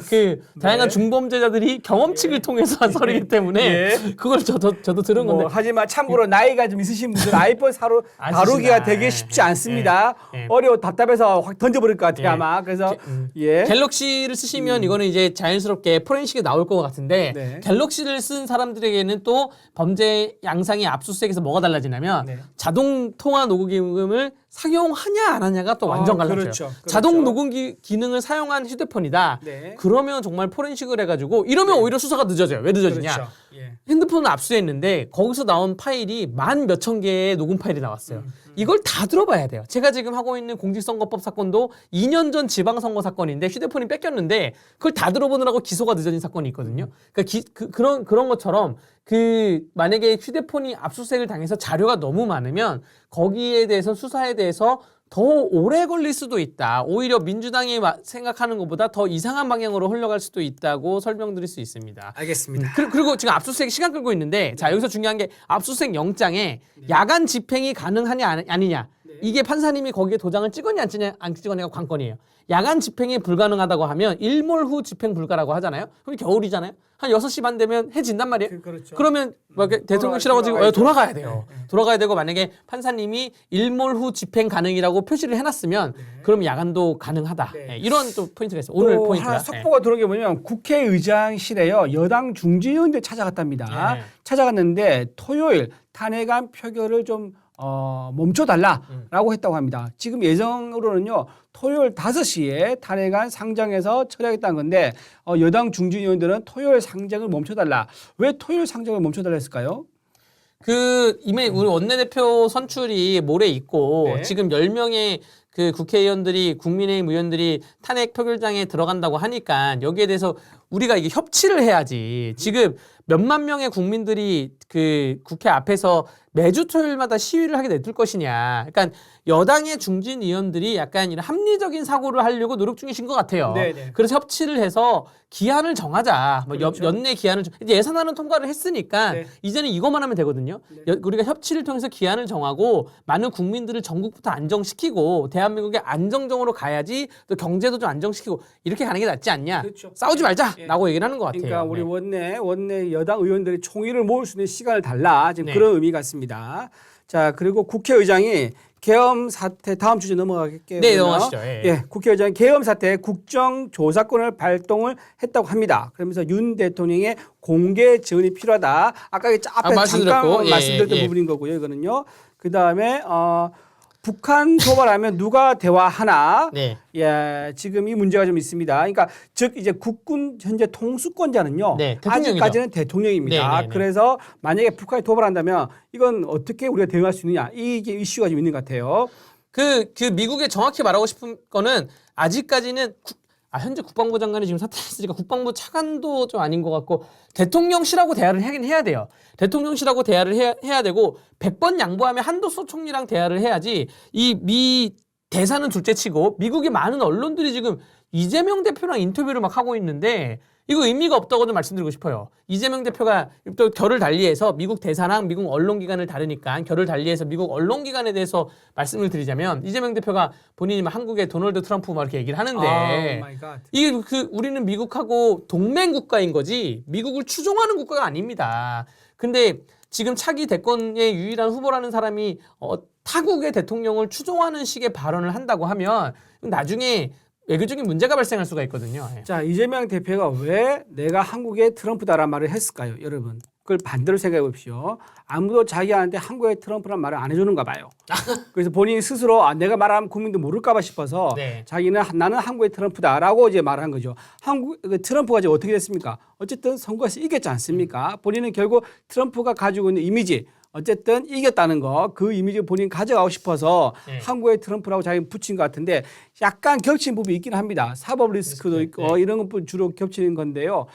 중범죄자들이 경험칙을 통해서 한 설이기 때문에 그걸 저도 들은 건데. 하지만 참고로 나이가 좀 있으신 분들은 아이폰 다루기가 되게 쉽지 않습니다. 어려워 답답해서 확 던져버릴 것 같아요 아마. 그래서 갤럭시를 쓰시면 이거는 이제 자연스럽게 포렌식이 나올 것 같은데 갤럭시를 쓴 사람들에게는 또 범죄 양상이 압수수색에서 뭐가 달라지냐면 자동 통화 녹음을 사용하냐 안 하냐가 또 완전 달라져요. 그렇죠. 자동 녹음 기능을 사용한 휴대폰이다. 그러면 정말 포렌식을 해가지고 이러면 오히려 수사가 늦어져요. 왜 늦어지냐? 그렇죠. 핸드폰을 압수했는데 거기서 나온 파일이 10,000몇 개의 녹음 파일이 나왔어요. 이걸 다 들어봐야 돼요. 제가 지금 하고 있는 공직선거법 사건도 2년 전 지방선거 사건인데 휴대폰이 뺏겼는데 그걸 다 들어보느라고 기소가 늦어진 사건이 있거든요. 그러니까 그런 것처럼 만약에 휴대폰이 압수수색을 당해서 자료가 너무 많으면 거기에 대해서 수사에 대해서 더 오래 걸릴 수도 있다. 오히려 민주당이 생각하는 것보다 더 이상한 방향으로 흘러갈 수도 있다고 설명드릴 수 있습니다. 알겠습니다. 그리고 지금 압수수색 시간 끌고 있는데 자 여기서 중요한 게 압수수색 영장에 야간 집행이 가능하냐 아니냐. 이게 판사님이 거기에 도장을 찍었냐 안 찍었냐가 관건이에요. 야간 집행이 불가능하다고 하면 일몰 후 집행 불가라고 하잖아요. 그럼 겨울이잖아요. 한 6시 반 되면 해 진단 말이에요. 그렇죠. 그러면 대통령실하고 지금 돌아가야 돼요. 돌아가야 되고 만약에 판사님이 일몰 후 집행 가능이라고 표시를 해놨으면 그럼 야간도 가능하다. 이런 또 포인트가 있어요. 오늘 포인트가. 하나 속보가 들어온 게 뭐냐면 국회의장실에요. 여당 중진의원들 찾아갔답니다. 찾아갔는데 토요일 탄핵안 표결을 좀 멈춰달라라고 했다고 합니다. 지금 예정으로는요. 토요일 5시에 탄핵안 상정해서 처리하겠다는 건데 여당 중진 의원들은 토요일 상정을 멈춰달라. 왜 토요일 상정을 멈춰달라 했을까요? 이미 우리 원내대표 선출이 모레 있고 지금 10명의 국회의원들이 국민의힘 의원들이 탄핵 표결장에 들어간다고 하니까 여기에 대해서 우리가 이게 협치를 해야지. 지금 몇만 명의 국민들이 국회 앞에서 매주 토요일마다 시위를 하게 냅둘 것이냐. 그러니까 여당의 중진 의원들이 약간 이런 합리적인 사고를 하려고 노력 중이신 것 같아요. 그래서 협치를 해서 기한을 정하자. 연내 기한을 이제 예산안은 통과를 했으니까 이제는 이것만 하면 되거든요. 우리가 협치를 통해서 기한을 정하고 많은 국민들을 전국부터 안정시키고 대한민국의 안정적으로 가야지 또 경제도 좀 안정시키고 이렇게 가는 게 낫지 않냐. 싸우지 말자라고 얘기를 하는 것 같아요. 그러니까 우리 원내 여당 의원들이 총의를 모을 수 있는 시간을 달라. 지금 그런 의미 같습니다. 자, 그리고 국회의장이 계엄 사태 다음 주제 넘어가겠게요. 네, 넘어가시죠. 국회의장이 계엄 사태 국정조사권을 발동을 했다고 합니다. 그러면서 윤 대통령의 공개 지원이 필요하다. 아까 앞에 잠깐 말씀드렸던 부분인 거고요. 이거는요. 그 다음에 북한 도발하면 누가 대화하나? 지금 이 문제가 좀 있습니다. 그러니까 즉 이제 국군 현재 통수권자는요. 아직까지는 대통령입니다. 그래서 만약에 북한이 도발한다면 이건 어떻게 우리가 대응할 수 있느냐? 이게 이슈가 좀 있는 것 같아요. 미국에 정확히 말하고 싶은 거는 아직까지는 현재 국방부 장관이 지금 사퇴했으니까 국방부 차관도 좀 아닌 것 같고 대통령실하고 대화를 하긴 해야 돼요. 대통령실하고 대화를 해야 되고 100번 양보하면 한도수 총리랑 대화를 해야지 이 미 대사는 둘째치고 미국의 많은 언론들이 지금 이재명 대표랑 인터뷰를 막 하고 있는데 이거 의미가 없다고 좀 말씀드리고 싶어요. 이재명 대표가 또 결을 달리해서 미국 대사랑 미국 언론기관을 다르니까 결을 달리해서 미국 언론기관에 대해서 말씀을 드리자면 이재명 대표가 본인이 막 한국의 도널드 트럼프 막 이렇게 얘기를 하는데 이게 우리는 미국하고 동맹 국가인 거지 미국을 추종하는 국가가 아닙니다. 근데 지금 차기 대권의 유일한 후보라는 사람이 타국의 대통령을 추종하는 식의 발언을 한다고 하면 나중에 외교적인 문제가 발생할 수가 있거든요. 자, 이재명 대표가 왜 내가 한국의 트럼프다라는 말을 했을까요, 여러분? 그걸 반대로 생각해 보십시오. 아무도 자기한테 한국의 트럼프란 말을 안 해주는가 봐요. 그래서 본인이 스스로 내가 말하면 국민도 모를까 봐 싶어서 네. 자기는 나는 한국의 트럼프다라고 이제 말한 거죠. 트럼프가 이제 어떻게 됐습니까? 어쨌든 선거에서 이겼지 않습니까? 본인은 결국 트럼프가 가지고 있는 이미지 어쨌든 이겼다는 거 그 이미지 본인 가져가고 싶어서 한국의 트럼프라고 자기 붙인 것 같은데 약간 겹친 부분이 있긴 합니다. 사법 리스크도 있고 이런 것 주로 겹치는 건데요.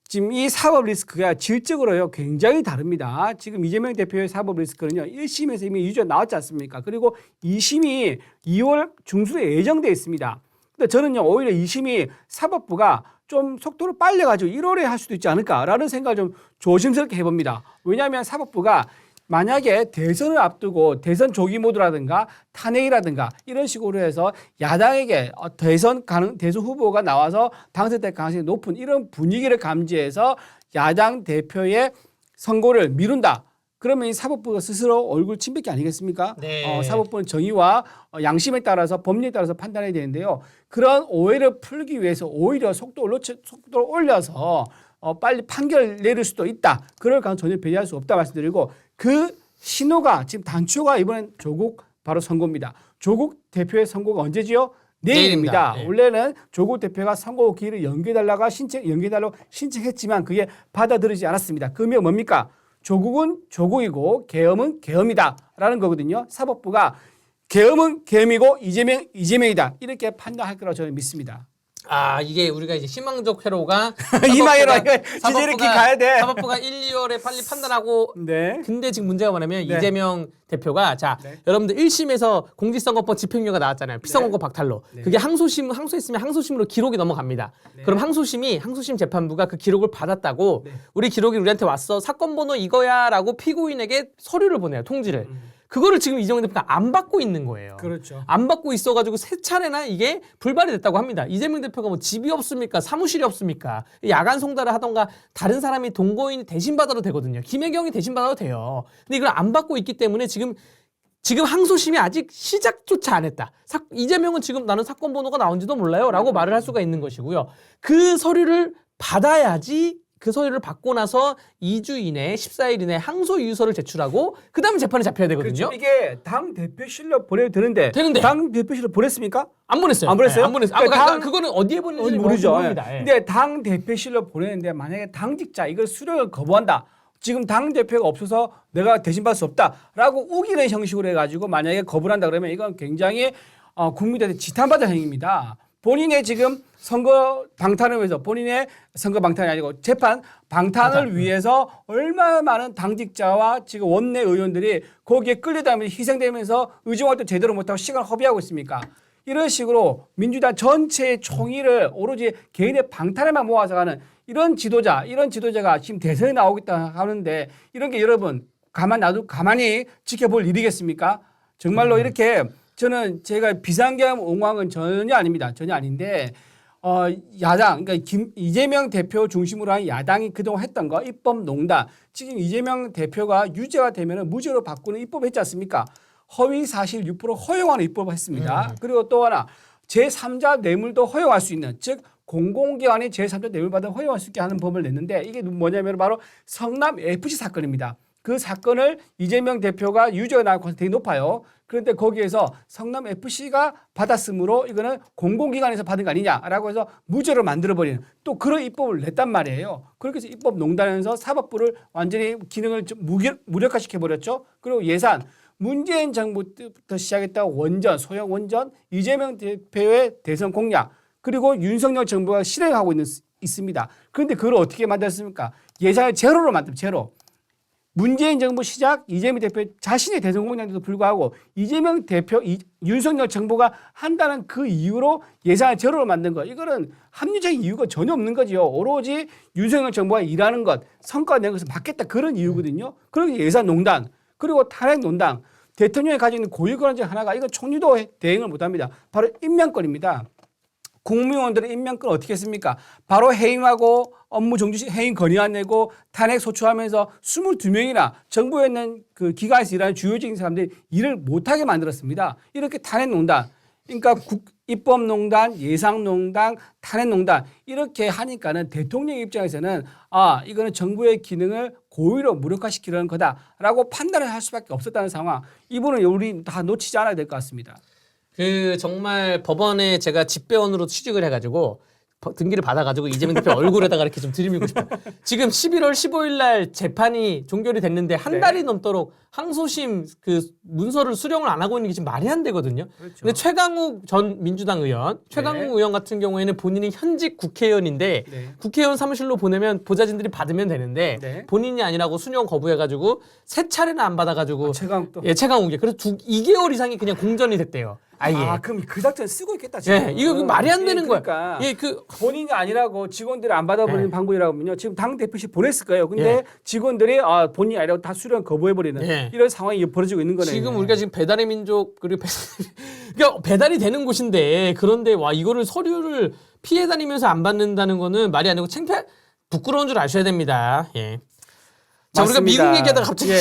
지금 이 사법 리스크가 질적으로요 굉장히 다릅니다. 지금 이재명 대표의 사법 리스크는요 1심에서 이미 유죄가 나왔지 않습니까? 그리고 2심이 2월 중순에 예정돼 있습니다. 근데 저는요 오히려 2심이 사법부가 좀 속도를 빨려가지고 1월에 할 수도 있지 않을까라는 생각을 좀 조심스럽게 해봅니다. 왜냐하면 사법부가 만약에 대선을 앞두고 대선 조기 모드라든가 탄핵이라든가 이런 식으로 해서 야당에게 대선 후보가 나와서 당선될 가능성이 높은 이런 분위기를 감지해서 야당 대표의 선고를 미룬다. 그러면 이 사법부가 스스로 얼굴 침뱉기 아니겠습니까? 네. 사법부는 정의와 양심에 따라서 법리에 따라서 판단해야 되는데요. 그런 오해를 풀기 위해서 오히려 속도를 올려서 빨리 판결을 내릴 수도 있다. 그럴 가능성 전혀 배제할 수 없다 말씀드리고 그 신호가 지금 단초가 이번엔 조국 바로 선고입니다. 조국 대표의 선고가 언제지요? 내일입니다. 네. 원래는 조국 대표가 선고 기일을 연기해달라고 신청했지만 그게 받아들이지 않았습니다. 그 의미가 뭡니까? 조국은 조국이고 계엄은 계엄이다라는 거거든요. 사법부가 계엄은 계엄이고 이재명이다 이렇게 판단할 거라고 저는 믿습니다. 이게 우리가 이제 희망적 회로가 이마에로 진짜 이렇게 가야 돼. 사법부가 1, 2월에 빨리 판단하고 네. 근데 지금 문제가 뭐냐면 네. 이재명 대표가 여러분들 1심에서 공직선거법 집행유예가 나왔잖아요. 피선거법 박탈로. 그게 항소했으면 항소심으로 기록이 넘어갑니다. 그럼 항소심 재판부가 그 기록을 받았다고 우리 기록이 우리한테 왔어. 사건 번호 이거야라고 피고인에게 서류를 보내요. 통지를. 그거를 지금 이재명 대표가 안 받고 있는 거예요. 그렇죠. 안 받고 있어가지고 세 차례나 이게 불발이 됐다고 합니다. 이재명 대표가 뭐 집이 없습니까? 사무실이 없습니까? 야간 송달을 하던가 다른 사람이 동거인이 대신 받아도 되거든요. 김혜경이 대신 받아도 돼요. 근데 이걸 안 받고 있기 때문에 지금 항소심이 아직 시작조차 안 했다. 이재명은 지금 나는 사건 번호가 나온지도 몰라요 라고 말을 할 수가 있는 것이고요. 그 서류를 받아야지 그 서류를 받고 나서 2주 이내 14일 이내 항소 유서를 제출하고 그 다음에 재판에 잡혀야 되거든요. 그렇죠. 이게 당 대표실로 보내도 되는데 당 대표실로 보냈습니까? 안 보냈어요. 안 보냈어요? 안 보냈어요. 그러니까 그거는 어디에 보냈는지 모르죠. 모릅니다. 근데 당 대표실로 보내는데 만약에 당직자 이걸 수령을 거부한다. 지금 당 대표가 없어서 내가 대신 받을 수 없다라고 우기는 형식으로 해가지고 만약에 거부를 한다 그러면 이건 굉장히 국민들한테 지탄받을 행위입니다. 본인의 지금 선거 방탄을 위해서 본인의 선거 방탄이 아니고 재판 방탄을 위해서 얼마나 많은 당직자와 지금 원내 의원들이 거기에 끌려다니면서 희생되면서 의정활동 제대로 못하고 시간을 허비하고 있습니까? 이런 식으로 민주당 전체의 총의를 오로지 개인의 방탄에만 모아서 가는 이런 지도자가 지금 대선에 나오겠다 하는데 이런 게 여러분 가만히 지켜볼 일이겠습니까? 정말로 이렇게 저는 제가 비상계엄 옹호한 전혀 아닙니다. 전혀 아닌데 야당 그러니까 이재명 대표 중심으로 한 야당이 그동안 했던 거 입법 농단 지금 이재명 대표가 유죄가 되면 무죄로 바꾸는 입법을 했지 않습니까? 허위 사실 유포를 허용하는 입법을 했습니다. 그리고 또 하나 제3자 뇌물도 허용할 수 있는 즉 공공기관이 제3자 뇌물 받아 허용할 수 있게 하는 법을 냈는데 이게 뭐냐면 바로 성남 FC 사건입니다. 그 사건을 이재명 대표가 유죄가 나올 가능성이 되게 높아요. 그런데 거기에서 성남 FC가 받았으므로 이거는 공공기관에서 받은 거 아니냐라고 해서 무죄로 만들어버리는 또 그런 입법을 냈단 말이에요. 그렇게 해서 입법 농단하면서 사법부를 완전히 기능을 좀 무력화시켜버렸죠. 그리고 예산 문재인 정부부터 시작했던 소형 원전, 이재명 대표의 대선 공약 그리고 윤석열 정부가 실행하고 있습니다. 그런데 그걸 어떻게 만들었습니까? 예산을 제로로 만들었죠. 제로. 문재인 정부 시작 이재명 대표 자신의 대선 공약에도 불구하고 이재명 대표 윤석열 정부가 한다는 그 이유로 예산을 제로로 만든 거 이거는 합리적인 이유가 전혀 없는 거지요. 오로지 윤석열 정부가 일하는 것 성과 낸 것을 받겠다 그런 이유거든요. 그리고 예산농단 그리고 탄핵농단 대통령이 가지고 있는 고유 권한 중 하나가 이건 총리도 대행을 못합니다. 바로 임명권입니다. 국무위원들의 임명권 어떻게 했습니까? 바로 해임하고 업무 정지 해임 건의안 내고 탄핵 소추하면서 22명이나 정부에 있는 그 기관에서 일하는 주요적인 사람들이 일을 못하게 만들었습니다. 이렇게 탄핵농단, 그러니까 입법농단, 예상농단, 탄핵농단 이렇게 하니까는 대통령 입장에서는 이거는 정부의 기능을 고의로 무력화시키려는 거다라고 판단을 할 수밖에 없었다는 상황. 이분은 우리 다 놓치지 않아야 될 것 같습니다. 그 정말 법원에 제가 집배원으로 취직을 해가지고 등기를 받아가지고 이재명 대표 얼굴에다가 이렇게 좀 들이밀고 싶어요. 지금 11월 15일 날 재판이 종결이 됐는데 한 달이 넘도록 항소심 그 문서를 수령을 안 하고 있는 게 지금 말이 안 되거든요. 그렇죠. 근데 최강욱 전 민주당 의원, 최강욱 의원 같은 경우에는 본인이 현직 국회의원인데 국회의원 사무실로 보내면 보좌진들이 받으면 되는데 본인이 아니라고 수령 거부해가지고 세 차례나 안 받아가지고 최강욱도 최강욱이 그래서 2개월 이상이 그냥 공전이 됐대요. 그럼 그 작전 쓰고 있겠다. 지금. 이거 말이 안 되는 그러니까 거야. 본인이 아니라고 직원들이 안 받아버리는 방법이라면요. 지금 당 대표실 보냈을 거예요. 근데 직원들이 본인이 아니라고 다 수령 거부해버리는 이런 상황이 벌어지고 있는 거네요. 지금 우리가 지금 배달의 민족 그리고 그러니까 배달이 되는 곳인데 그런데 이거를 서류를 피해 다니면서 안 받는다는 거는 말이 안 되고 부끄러운 줄 아셔야 됩니다. 자, 우리가 미국 얘기하다가 갑자기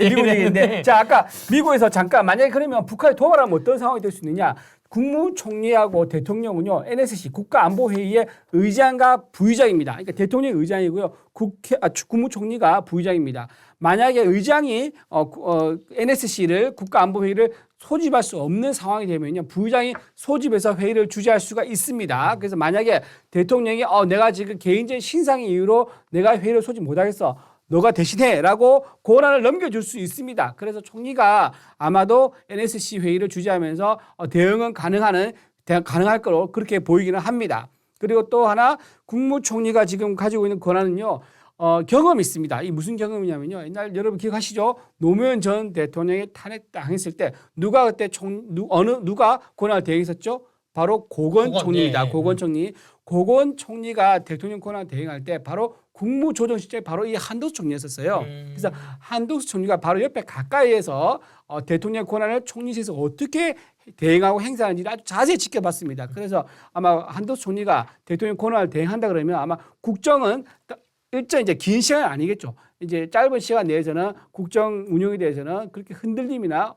미국 얘기인데 자, 아까 미국에서 잠깐 만약에 그러면 북한이 도발하면 어떤 상황이 될 수 있느냐? 국무총리하고 대통령은요 NSC 국가안보회의의 의장과 부의장입니다. 그러니까 대통령이 의장이고요, 국무총리가 부의장입니다. 만약에 의장이 NSC를 국가안보회의를 소집할 수 없는 상황이 되면요 부의장이 소집해서 회의를 주재할 수가 있습니다. 그래서 만약에 대통령이 내가 지금 개인적인 신상의 이유로 내가 회의를 소집 못하겠어. 너가 대신해라고 권한을 넘겨줄 수 있습니다. 그래서 총리가 아마도 NSC 회의를 주재하면서 대응은 가능할 거로 그렇게 보이기는 합니다. 그리고 또 하나 국무총리가 지금 가지고 있는 권한은요. 경험이 있습니다. 이 무슨 경험이냐면요. 옛날 여러분 기억하시죠? 노무현 전 대통령이 탄핵당했을 때 누가 그때 누가 권한을 대행했었죠? 바로 고건 총리입니다. 고건 총리. 고건 총리가 대통령 권한 대행할 때 바로 국무조정실장이 바로 이 한덕수 총리였었어요. 그래서 한덕수 총리가 바로 옆에 가까이에서 대통령 권한을 총리실에서 어떻게 대행하고 행사하는지를 아주 자세히 지켜봤습니다. 그래서 아마 한덕수 총리가 대통령 권한을 대행한다 그러면 아마 국정은 일정 이제 긴 시간 아니겠죠. 이제 짧은 시간 내에서는 국정 운영에 대해서는 그렇게 흔들림이나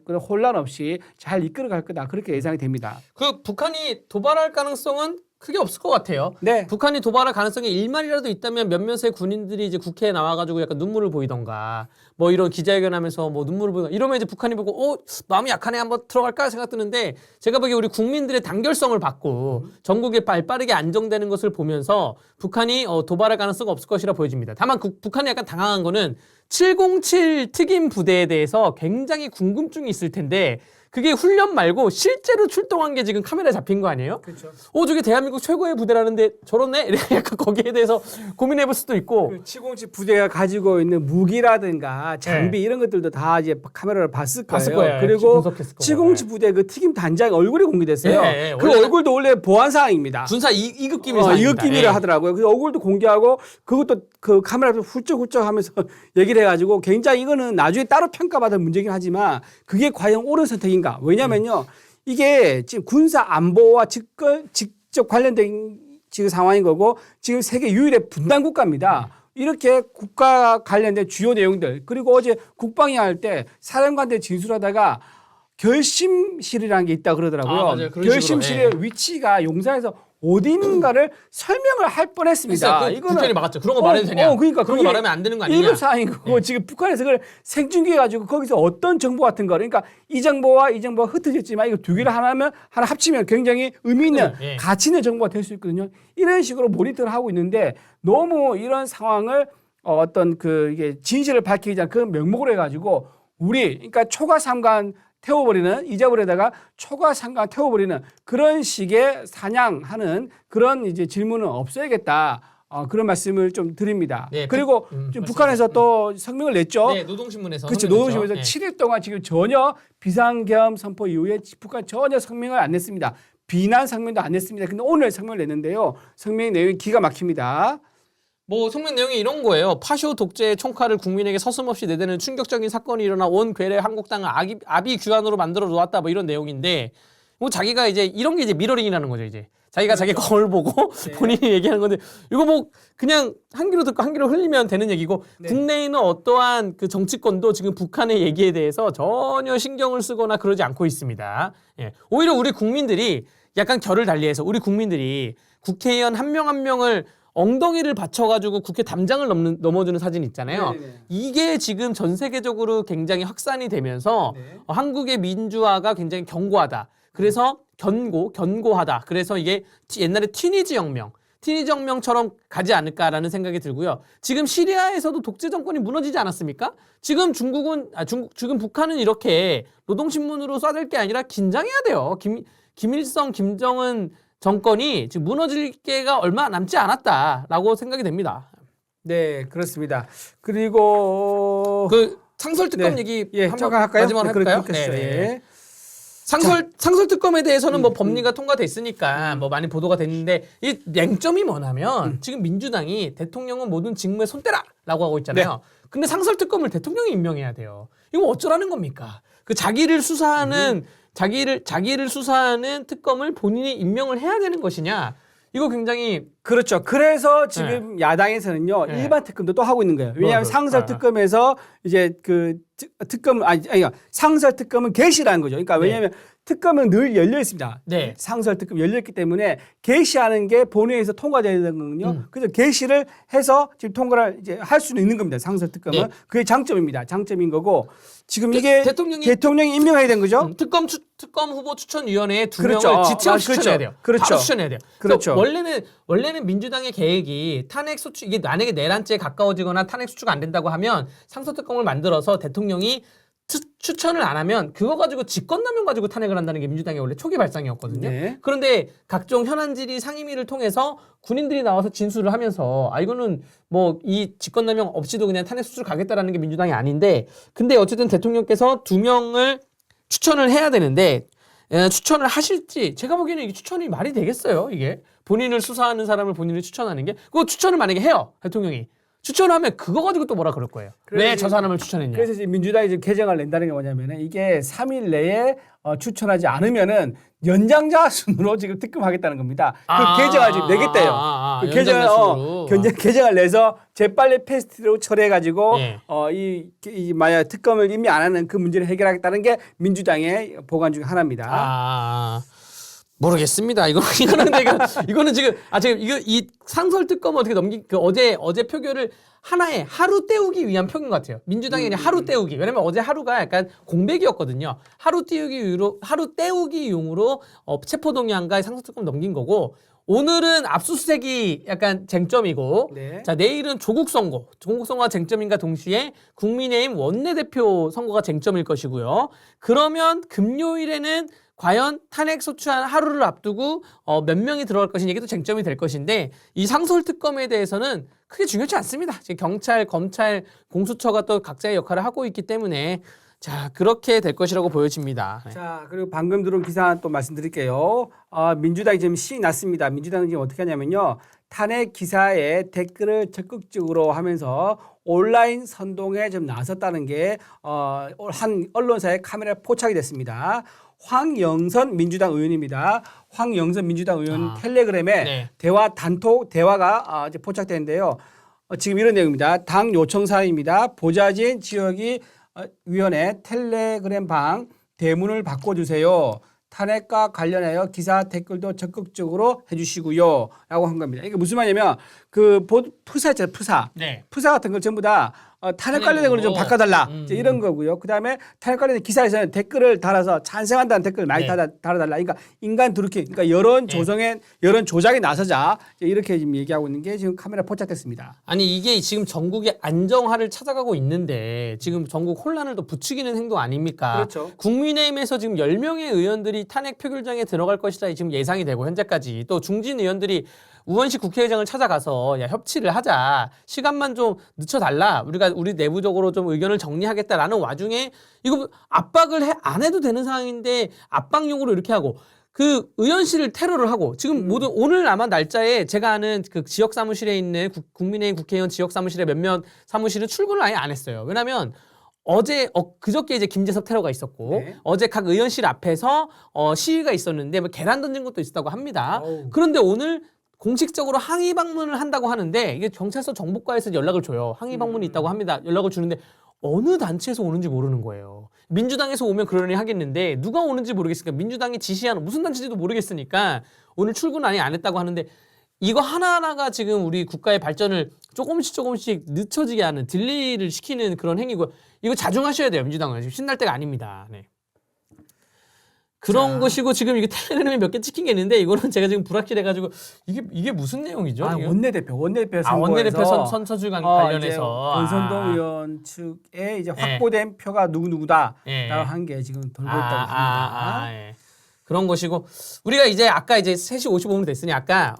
그런 혼란 없이 잘 이끌어갈 거다 그렇게 예상이 됩니다. 그 북한이 도발할 가능성은 크게 없을 것 같아요. 네. 북한이 도발할 가능성이 1말이라도 있다면 몇몇의 군인들이 이제 국회에 나와가지고 약간 눈물을 보이던가 이런 기자회견하면서 눈물을 보이던가 이러면 이제 북한이 보고 마음이 약하네 한번 들어갈까 생각 드는데 제가 보기에 우리 국민들의 단결성을 받고 전국에 빠르게 안정되는 것을 보면서 북한이 도발할 가능성은 없을 것이라 보여집니다. 다만 북한이 약간 당황한 거는 707 특임 부대에 대해서 굉장히 궁금증이 있을 텐데 그게 훈련 말고 실제로 출동한 게 지금 카메라에 잡힌 거 아니에요? 그렇죠. 저게 대한민국 최고의 부대라는데 저러네? 이렇게 약간 거기에 대해서 고민해 볼 수도 있고. 707 부대가 가지고 있는 무기라든가 장비 이런 것들도 다 이제 카메라를 봤을 거예요. 그리고 707 부대 그 특임 단장 얼굴이 공개됐어요. 그 얼굴도 원래 보안 사항입니다. 군사 2급 기밀 사항입니다. 2급 기밀을 하더라고요. 그래서 얼굴도 공개하고 그것도 그 카메라에서 훌쩍훌쩍 하면서 얘기를 해가지고 굉장히 이거는 나중에 따로 평가받을 문제긴 하지만 그게 과연 옳은 선택인가? 왜냐면요. 이게 지금 군사 안보와 직접 관련된 지금 상황인 거고 지금 세계 유일의 분단 국가입니다. 이렇게 국가 관련된 주요 내용들 그리고 어제 국방위 할 때 사령관들 진술하다가 결심실이라는 게 있다 그러더라고요. 결심실의 위치가 용산에서 어디 있는가를 설명을 할 뻔했습니다. 이거는 북한이 막았죠. 그런 거 말해도 되냐? 그러니까 그런 거 말하면 안 되는 거 아니냐? 1급 사항인 거고 지금 북한에서 그걸 생중계해가지고 거기서 어떤 정보 같은 거 그러니까 이 정보가 흩어졌지만 이거 두 개를 하나 합치면 굉장히 의미 있는 가치 있는 정보가 될 수 있거든요. 이런 식으로 모니터를 하고 있는데 너무 이런 상황을 이게 진실을 밝히기 위한 그 명목으로 해가지고 그러니까 초과상관 태워버리는 이자불에다가 초과상관 태워버리는 그런 식의 사냥하는 그런 이제 질문은 없어야겠다. 그런 말씀을 좀 드립니다. 네, 그리고 지금 북한에서 또 성명을 냈죠. 네, 노동신문에서. 그렇죠. 성명을 노동신문에서 냈죠. 7일 동안 지금 전혀 비상계엄 선포 이후에 북한 전혀 성명을 안 냈습니다. 비난 성명도 안 냈습니다. 근데 오늘 성명을 냈는데요. 성명 내용이 기가 막힙니다. 뭐 성명 내용이 이런 거예요. 파쇼 독재의 총칼을 국민에게 서슴없이 내대는 충격적인 사건이 일어나 온 괴뢰 한국당을 아비규환으로 만들어 놓았다. 뭐 이런 내용인데 뭐 자기가 이제 이런 게 이제 미러링이라는 거죠. 이제 자기가 자기 거울 보고 네. 본인이 얘기하는 건데 이거 뭐 그냥 한 귀로 듣고 한 귀로 흘리면 되는 얘기고 네. 국내에 있는 어떠한 그 정치권도 지금 북한의 얘기에 대해서 전혀 신경을 쓰거나 그러지 않고 있습니다. 예. 오히려 우리 국민들이 약간 결을 달리해서 우리 국민들이 국회의원 한 명 한 명을 엉덩이를 받쳐가지고 국회 담장을 넘어주는 사진 있잖아요. 네네. 이게 지금 전 세계적으로 굉장히 확산이 되면서 네. 한국의 민주화가 굉장히 견고하다. 그래서 견고하다. 그래서 이게 옛날에 티니지 혁명처럼 가지 않을까라는 생각이 들고요. 지금 시리아에서도 독재 정권이 무너지지 않았습니까? 지금 지금 북한은 이렇게 노동신문으로 쏴댈 게 아니라 긴장해야 돼요. 김일성, 김정은 정권이 지금 무너질 게가 얼마 남지 않았다라고 생각이 됩니다. 네, 그렇습니다. 그리고 그 상설특검 네. 얘기 예, 한번 잠깐 할까요? 마지막으로 네, 할까요? 그렇게 하시죠. 예. 상설특검에 대해서는 뭐 법리가 통과됐으니까 뭐 많이 보도가 됐는데 이 맹점이 뭐냐면 지금 민주당이 대통령은 모든 직무에 손대라라고 하고 있잖아요. 네. 근데 상설특검을 대통령이 임명해야 돼요. 이거 어쩌라는 겁니까? 그 자기를 수사하는 특검을 본인이 임명을 해야 되는 것이냐? 이거 굉장히 그렇죠. 그래서 지금 야당에서는요 네. 일반 특검도 또 하고 있는 거예요. 왜냐하면 상설 특검에서 이제 그 특검 아니 상설 특검은 개시라는 거죠. 그러니까 왜냐하면 특검은 늘 열려 있습니다. 네. 상설 특검 열려 있기 때문에 개시하는 게 본회의에서 통과돼야 되거든요. 그래서 개시를 해서 지금 통과를 이제 할 수는 있는 겁니다. 상설 특검은 네. 그게 장점입니다. 장점인 거고 지금 이게 대통령이 임명해야 되는 거죠. 특검 후보 추천위원회에 두 그렇죠. 명을 지체 없이 그렇죠. 추천해야 돼요. 그렇죠. 바로 추천해야 돼요. 그렇죠. 원래는 민주당의 계획이 탄핵 소추 이게 만약에 내란죄에 가까워지거나 탄핵 소추가 안 된다고 하면 상설특검을 만들어서 대통령이 추천을 안 하면 그거 가지고 직권남용 가지고 탄핵을 한다는 게 민주당의 원래 초기 발상이었거든요. 네. 그런데 각종 현안질의 상임위를 통해서 군인들이 나와서 진술을 하면서 이거는 뭐 이 직권남용 없이도 그냥 탄핵 소추를 가겠다라는 게 민주당이 아닌데 근데 어쨌든 대통령께서 두 명을 추천을 해야 되는데 추천을 하실지 제가 보기에는 이게 추천이 말이 되겠어요. 이게 본인을 수사하는 사람을 본인을 추천하는 게 그거 추천을 만약에 해요. 대통령이. 추천하면 그거 가지고 또 뭐라 그럴 거예요. 왜 저 사람을 추천했냐. 그래서 지금 민주당이 지금 개정을 낸다는 게 뭐냐면은 이게 3일 내에 추천하지 않으면은 연장자 순으로 지금 특검하겠다는 겁니다. 그 개정을 지금 내겠대요. 그 개정을 내서 재빨리 패스트로 처리해가지고 네. 이 만약 특검을 이미 안 하는 그 문제를 해결하겠다는 게 민주당의 보관 중 하나입니다. 모르겠습니다. 이거는 지금 이 상설 특검 어떻게 어제 표결을 하나의 하루 때우기 위한 표결 같아요. 민주당이 그냥 하루 때우기. 왜냐면 어제 하루가 약간 공백이었거든요. 하루 때우기용으로 체포동의안과 상설 특검 넘긴 거고 오늘은 압수수색이 약간 쟁점이고 네. 자 내일은 조국 선거가 쟁점인가 동시에 국민의힘 원내대표 선거가 쟁점일 것이고요. 그러면 금요일에는 과연 탄핵 소추안 하루를 앞두고 몇 명이 들어갈 것이냐 이게 또 쟁점이 될 것인데 이 상설특검에 대해서는 크게 중요하지 않습니다. 지금 경찰, 검찰, 공수처가 또 각자의 역할을 하고 있기 때문에 자 그렇게 될 것이라고 보여집니다. 자 그리고 방금 들어온 기사 또 말씀드릴게요. 민주당이 지금 신이 났습니다. 민주당은 지금 어떻게 하냐면요. 탄핵 기사에 댓글을 적극적으로 하면서 온라인 선동에 좀 나섰다는 게 한 언론사의 카메라에 포착이 됐습니다. 황영선 민주당 의원입니다. 황영선 민주당 의원 텔레그램에 대화가 이제 포착되는데요. 지금 이런 내용입니다. 당 요청 사항입니다. 보좌진 지역이 위원회 텔레그램 방 대문을 바꿔주세요. 탄핵과 관련하여 기사 댓글도 적극적으로 해주시고요. 라고 한 겁니다. 이게 무슨 말이냐면 그 프사 있잖아요. 프사 같은 걸 전부 다 탄핵 관련된 걸 좀 바꿔달라. 이런 거고요. 그다음에 탄핵 관련된 기사에서는 댓글을 달아서 찬성한다는 댓글을 많이 달아달라. 그러니까 인간 두루키, 그러니까 여론 조작에 나서자 이렇게 지금 얘기하고 있는 게 지금 카메라 포착됐습니다. 아니 이게 지금 전국의 안정화를 찾아가고 있는데 지금 전국 혼란을 더 부추기는 행동 아닙니까? 그렇죠. 국민의힘에서 지금 10명의 의원들이 탄핵 표결장에 들어갈 것이다 지금 예상이 되고 현재까지 또 중진 의원들이 우원식 국회의장을 찾아가서 야 협치를 하자. 시간만 좀 늦춰달라. 우리 내부적으로 좀 의견을 정리하겠다라는 와중에 이거 압박을 안 해도 되는 상황인데 압박용으로 이렇게 하고 그 의원실을 테러를 하고 지금 모두 오늘 아마 날짜에 제가 아는 그 지역 사무실에 있는 국민의힘 국회의원 지역 사무실에 몇몇 사무실은 출근을 아예 안 했어요. 왜냐면 그저께 이제 김재섭 테러가 있었고 네. 어제 각 의원실 앞에서 시위가 있었는데 뭐 계란 던진 것도 있었다고 합니다. 어우. 그런데 오늘 공식적으로 항의 방문을 한다고 하는데 이게 경찰서 정보과에서 연락을 줘요. 항의 방문이 있다고 합니다. 연락을 주는데 어느 단체에서 오는지 모르는 거예요. 민주당에서 오면 그러니 하겠는데 누가 오는지 모르겠으니까 민주당이 지시하는 무슨 단체인지도 모르겠으니까 오늘 출근 아예 안 했다고 하는데 이거 하나하나가 지금 우리 국가의 발전을 조금씩 늦춰지게 하는 딜레이를 시키는 그런 행위고 이거 자중하셔야 돼요. 민주당은 지금 신날 때가 아닙니다. 네. 그런 것이고 지금 이게 텔레그램에 몇 개 찍힌 게 있는데 이거는 제가 지금 불확실해가지고 이게 무슨 내용이죠? 아, 이게? 원내대표 선거에서 원내대표 선서주 관련해서 권선동 의원 측에 이제 확보된 표가 누구누구다라고 예. 한 게 지금 돌고 있다고 합니다. 예. 그런 것이고 우리가 이제 아까 이제 3시 55분 됐으니 아까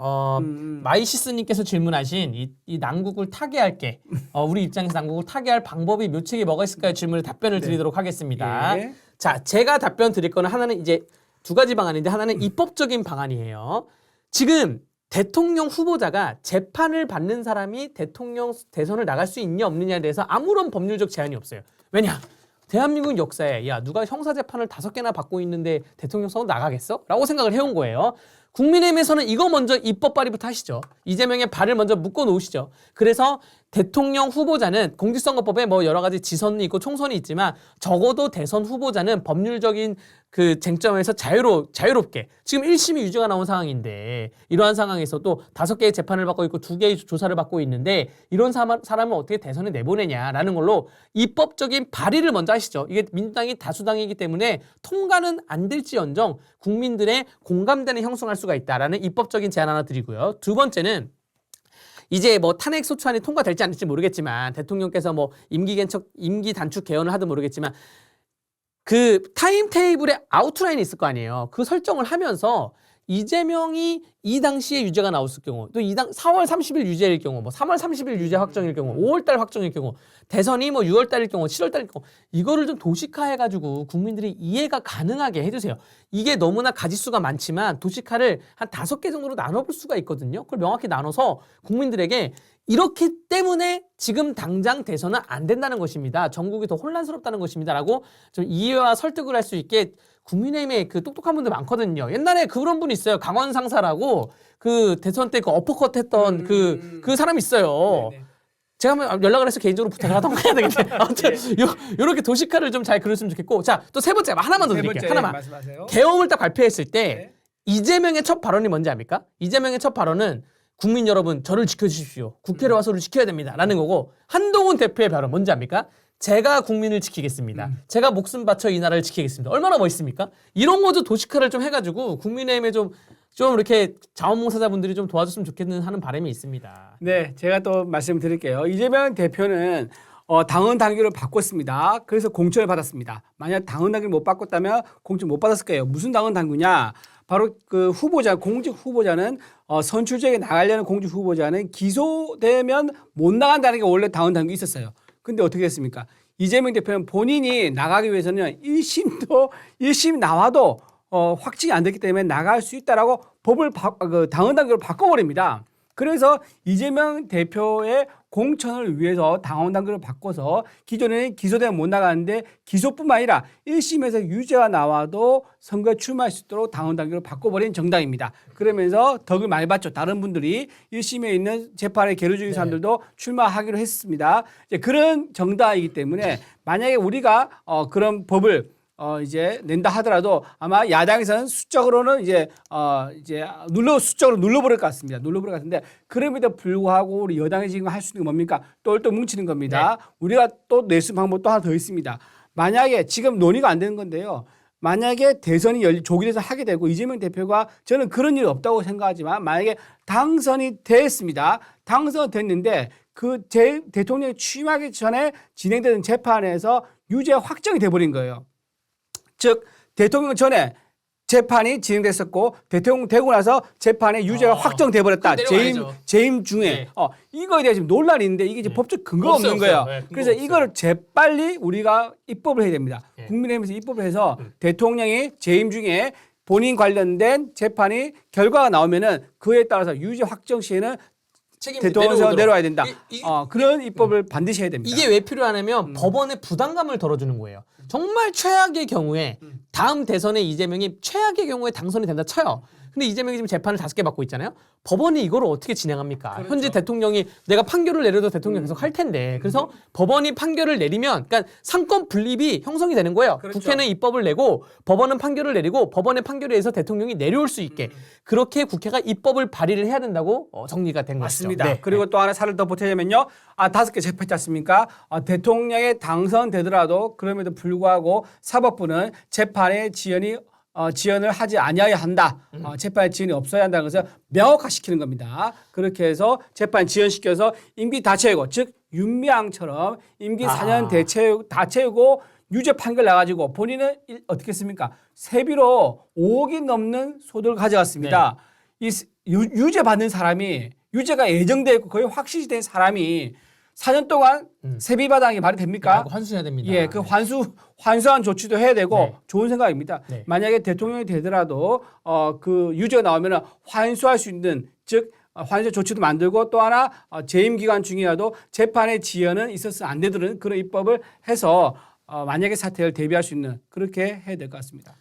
마이시스님께서 질문하신 이 난국을 타개할게 우리 입장에서 난국을 타개할 방법이 묘책이 뭐가 있을까요? 질문에 답변을 드리도록 하겠습니다. 예. 자, 제가 답변 드릴 거는 하나는 이제 두 가지 방안인데 하나는 입법적인 방안이에요. 지금 대통령 후보자가 재판을 받는 사람이 대통령 대선을 나갈 수 있냐 없느냐에 대해서 아무런 법률적 제한이 없어요. 왜냐? 대한민국 역사에 야 누가 형사재판을 5개나 받고 있는데 대통령 선거 나가겠어? 라고 생각을 해온 거예요. 국민의힘에서는 이거 먼저 입법 발의부터 하시죠. 이재명의 발을 먼저 묶어 놓으시죠. 그래서 대통령 후보자는 공직선거법에 뭐 여러 가지 지선이 있고 총선이 있지만 적어도 대선 후보자는 법률적인 그 쟁점에서 자유롭게 지금 1심이 유죄가 나온 상황인데 이러한 상황에서도 5개의 재판을 받고 있고 2개의 조사를 받고 있는데 이런 사람을 어떻게 대선에 내보내냐라는 걸로 입법적인 발의를 먼저 하시죠. 이게 민주당이 다수당이기 때문에 통과는 안 될지언정 국민들의 공감대는 형성할 수가 있다라는 입법적인 제안 하나 드리고요. 두 번째는 이제 뭐 탄핵 소추안이 통과될지 안 될지 모르겠지만 대통령께서 뭐 임기 단축 개헌을 하든 모르겠지만 그 타임테이블에 아웃라인이 있을 거 아니에요. 그 설정을 하면서 이재명이 이 당시에 유죄가 나왔을 경우 또 4월 30일 유죄일 경우 뭐 3월 30일 유죄 확정일 경우 5월 달 확정일 경우 대선이 뭐 6월 달일 경우 7월 달일 경우 이거를 좀 도식화해 가지고 국민들이 이해가 가능하게 해 주세요. 이게 너무나 가지수가 많지만 도식화를 한 5개 정도로 나눠 볼 수가 있거든요. 그걸 명확히 나눠서 국민들에게 이렇기 때문에 지금 당장 대선은 안 된다는 것입니다. 전국이 더 혼란스럽다는 것입니다라고 좀 이해와 설득을 할 수 있게 국민의힘에 그 똑똑한 분들 많거든요. 옛날에 그런 분 있어요. 강원 상사라고 그 대선 때 그 어퍼컷 했던 그 사람 있어요. 네네. 제가 한번 연락을 해서 개인적으로 부탁을 하던가 해야 되겠네. 아무튼 요렇게 도식화를 좀 잘 그렸으면 좋겠고. 자, 또 세 번째 하나만 더 드릴게요. 하나만. 말씀하세요. 계엄을 딱 발표했을 때 네. 이재명의 첫 발언이 뭔지 압니까? 이재명의 첫 발언은 국민 여러분 저를 지켜주십시오. 국회를 와서 우리 지켜야 됩니다. 라는 거고 한동훈 대표의 발언 뭔지 압니까? 제가 국민을 지키겠습니다. 제가 목숨 바쳐 이 나라를 지키겠습니다. 얼마나 멋있습니까? 이런 거도 도식화를 좀 해가지고 국민의힘에 좀 이렇게 자원봉사자분들이 좀 도와줬으면 좋겠는 하는 바람이 있습니다. 네, 제가 또 말씀드릴게요. 이재명 대표는 당헌 당규를 바꿨습니다. 그래서 공천을 받았습니다. 만약 당헌 당규를 못 바꿨다면 공천 못 받았을 거예요. 무슨 당헌 당규냐? 바로 그 공직 후보자는 선출직에 나가려는 공직 후보자는 기소되면 못 나간다는 게 원래 당헌 당규 있었어요. 근데 어떻게 됐습니까? 이재명 대표는 본인이 나가기 위해서는 1심 나와도 확정이 안 됐기 때문에 나갈 수 있다라고 당헌 당규를 바꿔버립니다. 그래서 이재명 대표의 공천을 위해서 당헌 당규를 바꿔서 기존에는 기소되면 못 나가는데 기소뿐만 아니라 1심에서 유죄가 나와도 선거에 출마할 수 있도록 당헌 당규를 바꿔버린 정당입니다. 그러면서 덕을 많이 봤죠. 다른 분들이 1심에 있는 재판의 계류적인 사람들도 출마하기로 했습니다. 이제 그런 정당이기 때문에 만약에 우리가 그런 법을 이제 낸다 하더라도 아마 야당에서는 수적으로는 이제 수적으로 눌러버릴 것 같습니다. 눌러버릴 것 같은데 그럼에도 불구하고 우리 여당이 지금 할 수 있는 게 뭡니까? 똘똘 뭉치는 겁니다. 네. 우리가 또 낼 수 있는 방법도 하나 더 있습니다. 만약에 지금 논의가 안 되는 건데요. 만약에 대선이 조기 대선 하게 되고 이재명 대표가 저는 그런 일이 없다고 생각하지만 만약에 당선이 됐습니다. 당선됐는데 그 대통령이 취임하기 전에 진행되는 재판에서 유죄 확정이 돼버린 거예요. 즉 대통령 전에 재판이 진행됐었고 대통령 되고 나서 재판의 유죄가 확정돼 버렸다. 그럼 내려가야죠. 재임 중에 네. 이거에 대해 지금 논란이 있는데 이게 지금 법적 근거가 없어요, 없는 거예요. 없어요. 네, 근거 그래서 없어요. 이거를 재빨리 우리가 입법을 해야 됩니다. 네. 국민의힘에서 입법을 해서 대통령이 재임 중에 본인 관련된 재판이 결과가 나오면은 그에 따라서 유죄 확정 시에는 책임 대통령에서 내려와야 된다. 이- 그런 입법을 반드시 해야 됩니다. 이게 왜 필요하냐면 법원의 부담감을 덜어주는 거예요. 정말 최악의 경우에 다음 대선에 이재명이 최악의 경우에 당선이 된다 쳐요. 근데 이재명이 지금 재판을 5개 받고 있잖아요. 법원이 이거를 어떻게 진행합니까? 그렇죠. 현재 대통령이 내가 판결을 내려도 대통령 계속 할 텐데. 그래서 법원이 판결을 내리면 그러니까 상권 분립이 형성이 되는 거예요. 그렇죠. 국회는 입법을 내고 법원은 판결을 내리고 법원의 판결에 의해서 대통령이 내려올 수 있게 그렇게 국회가 입법을 발의를 해야 된다고 정리가 된 맞습니다. 것이죠. 네. 그리고 또 하나 살을 더 보태자면요. 5개 재판했지 않습니까? 대통령에 당선되더라도 그럼에도 불구하고 사법부는 재판의 지연을 하지 아니어야 한다. 재판의 지연이 없어야 한다는 것을 명확화시키는 겁니다. 그렇게 해서 재판 지연시켜서 임기 다 채우고 즉 윤미향처럼 임기 4년 다 채우고 유죄 판결 나가지고 본인은 어떻게 했습니까? 세비로 5억이 넘는 소득을 가져갔습니다. 이 유죄 받는 사람이 유죄가 예정돼 있고 거의 확실시 된 사람이 4년 동안 세비 받아가는 말이 됩니까? 환수해야 됩니다. 예, 그 환수한 조치도 해야 되고 네. 좋은 생각입니다. 네. 만약에 대통령이 되더라도 그 유죄가 나오면 환수할 수 있는 즉 환수 조치도 만들고 또 하나 재임 기간 중이라도 재판의 지연은 있어서는 안 되도록 그런 입법을 해서 만약에 사태를 대비할 수 있는 그렇게 해야 될 것 같습니다.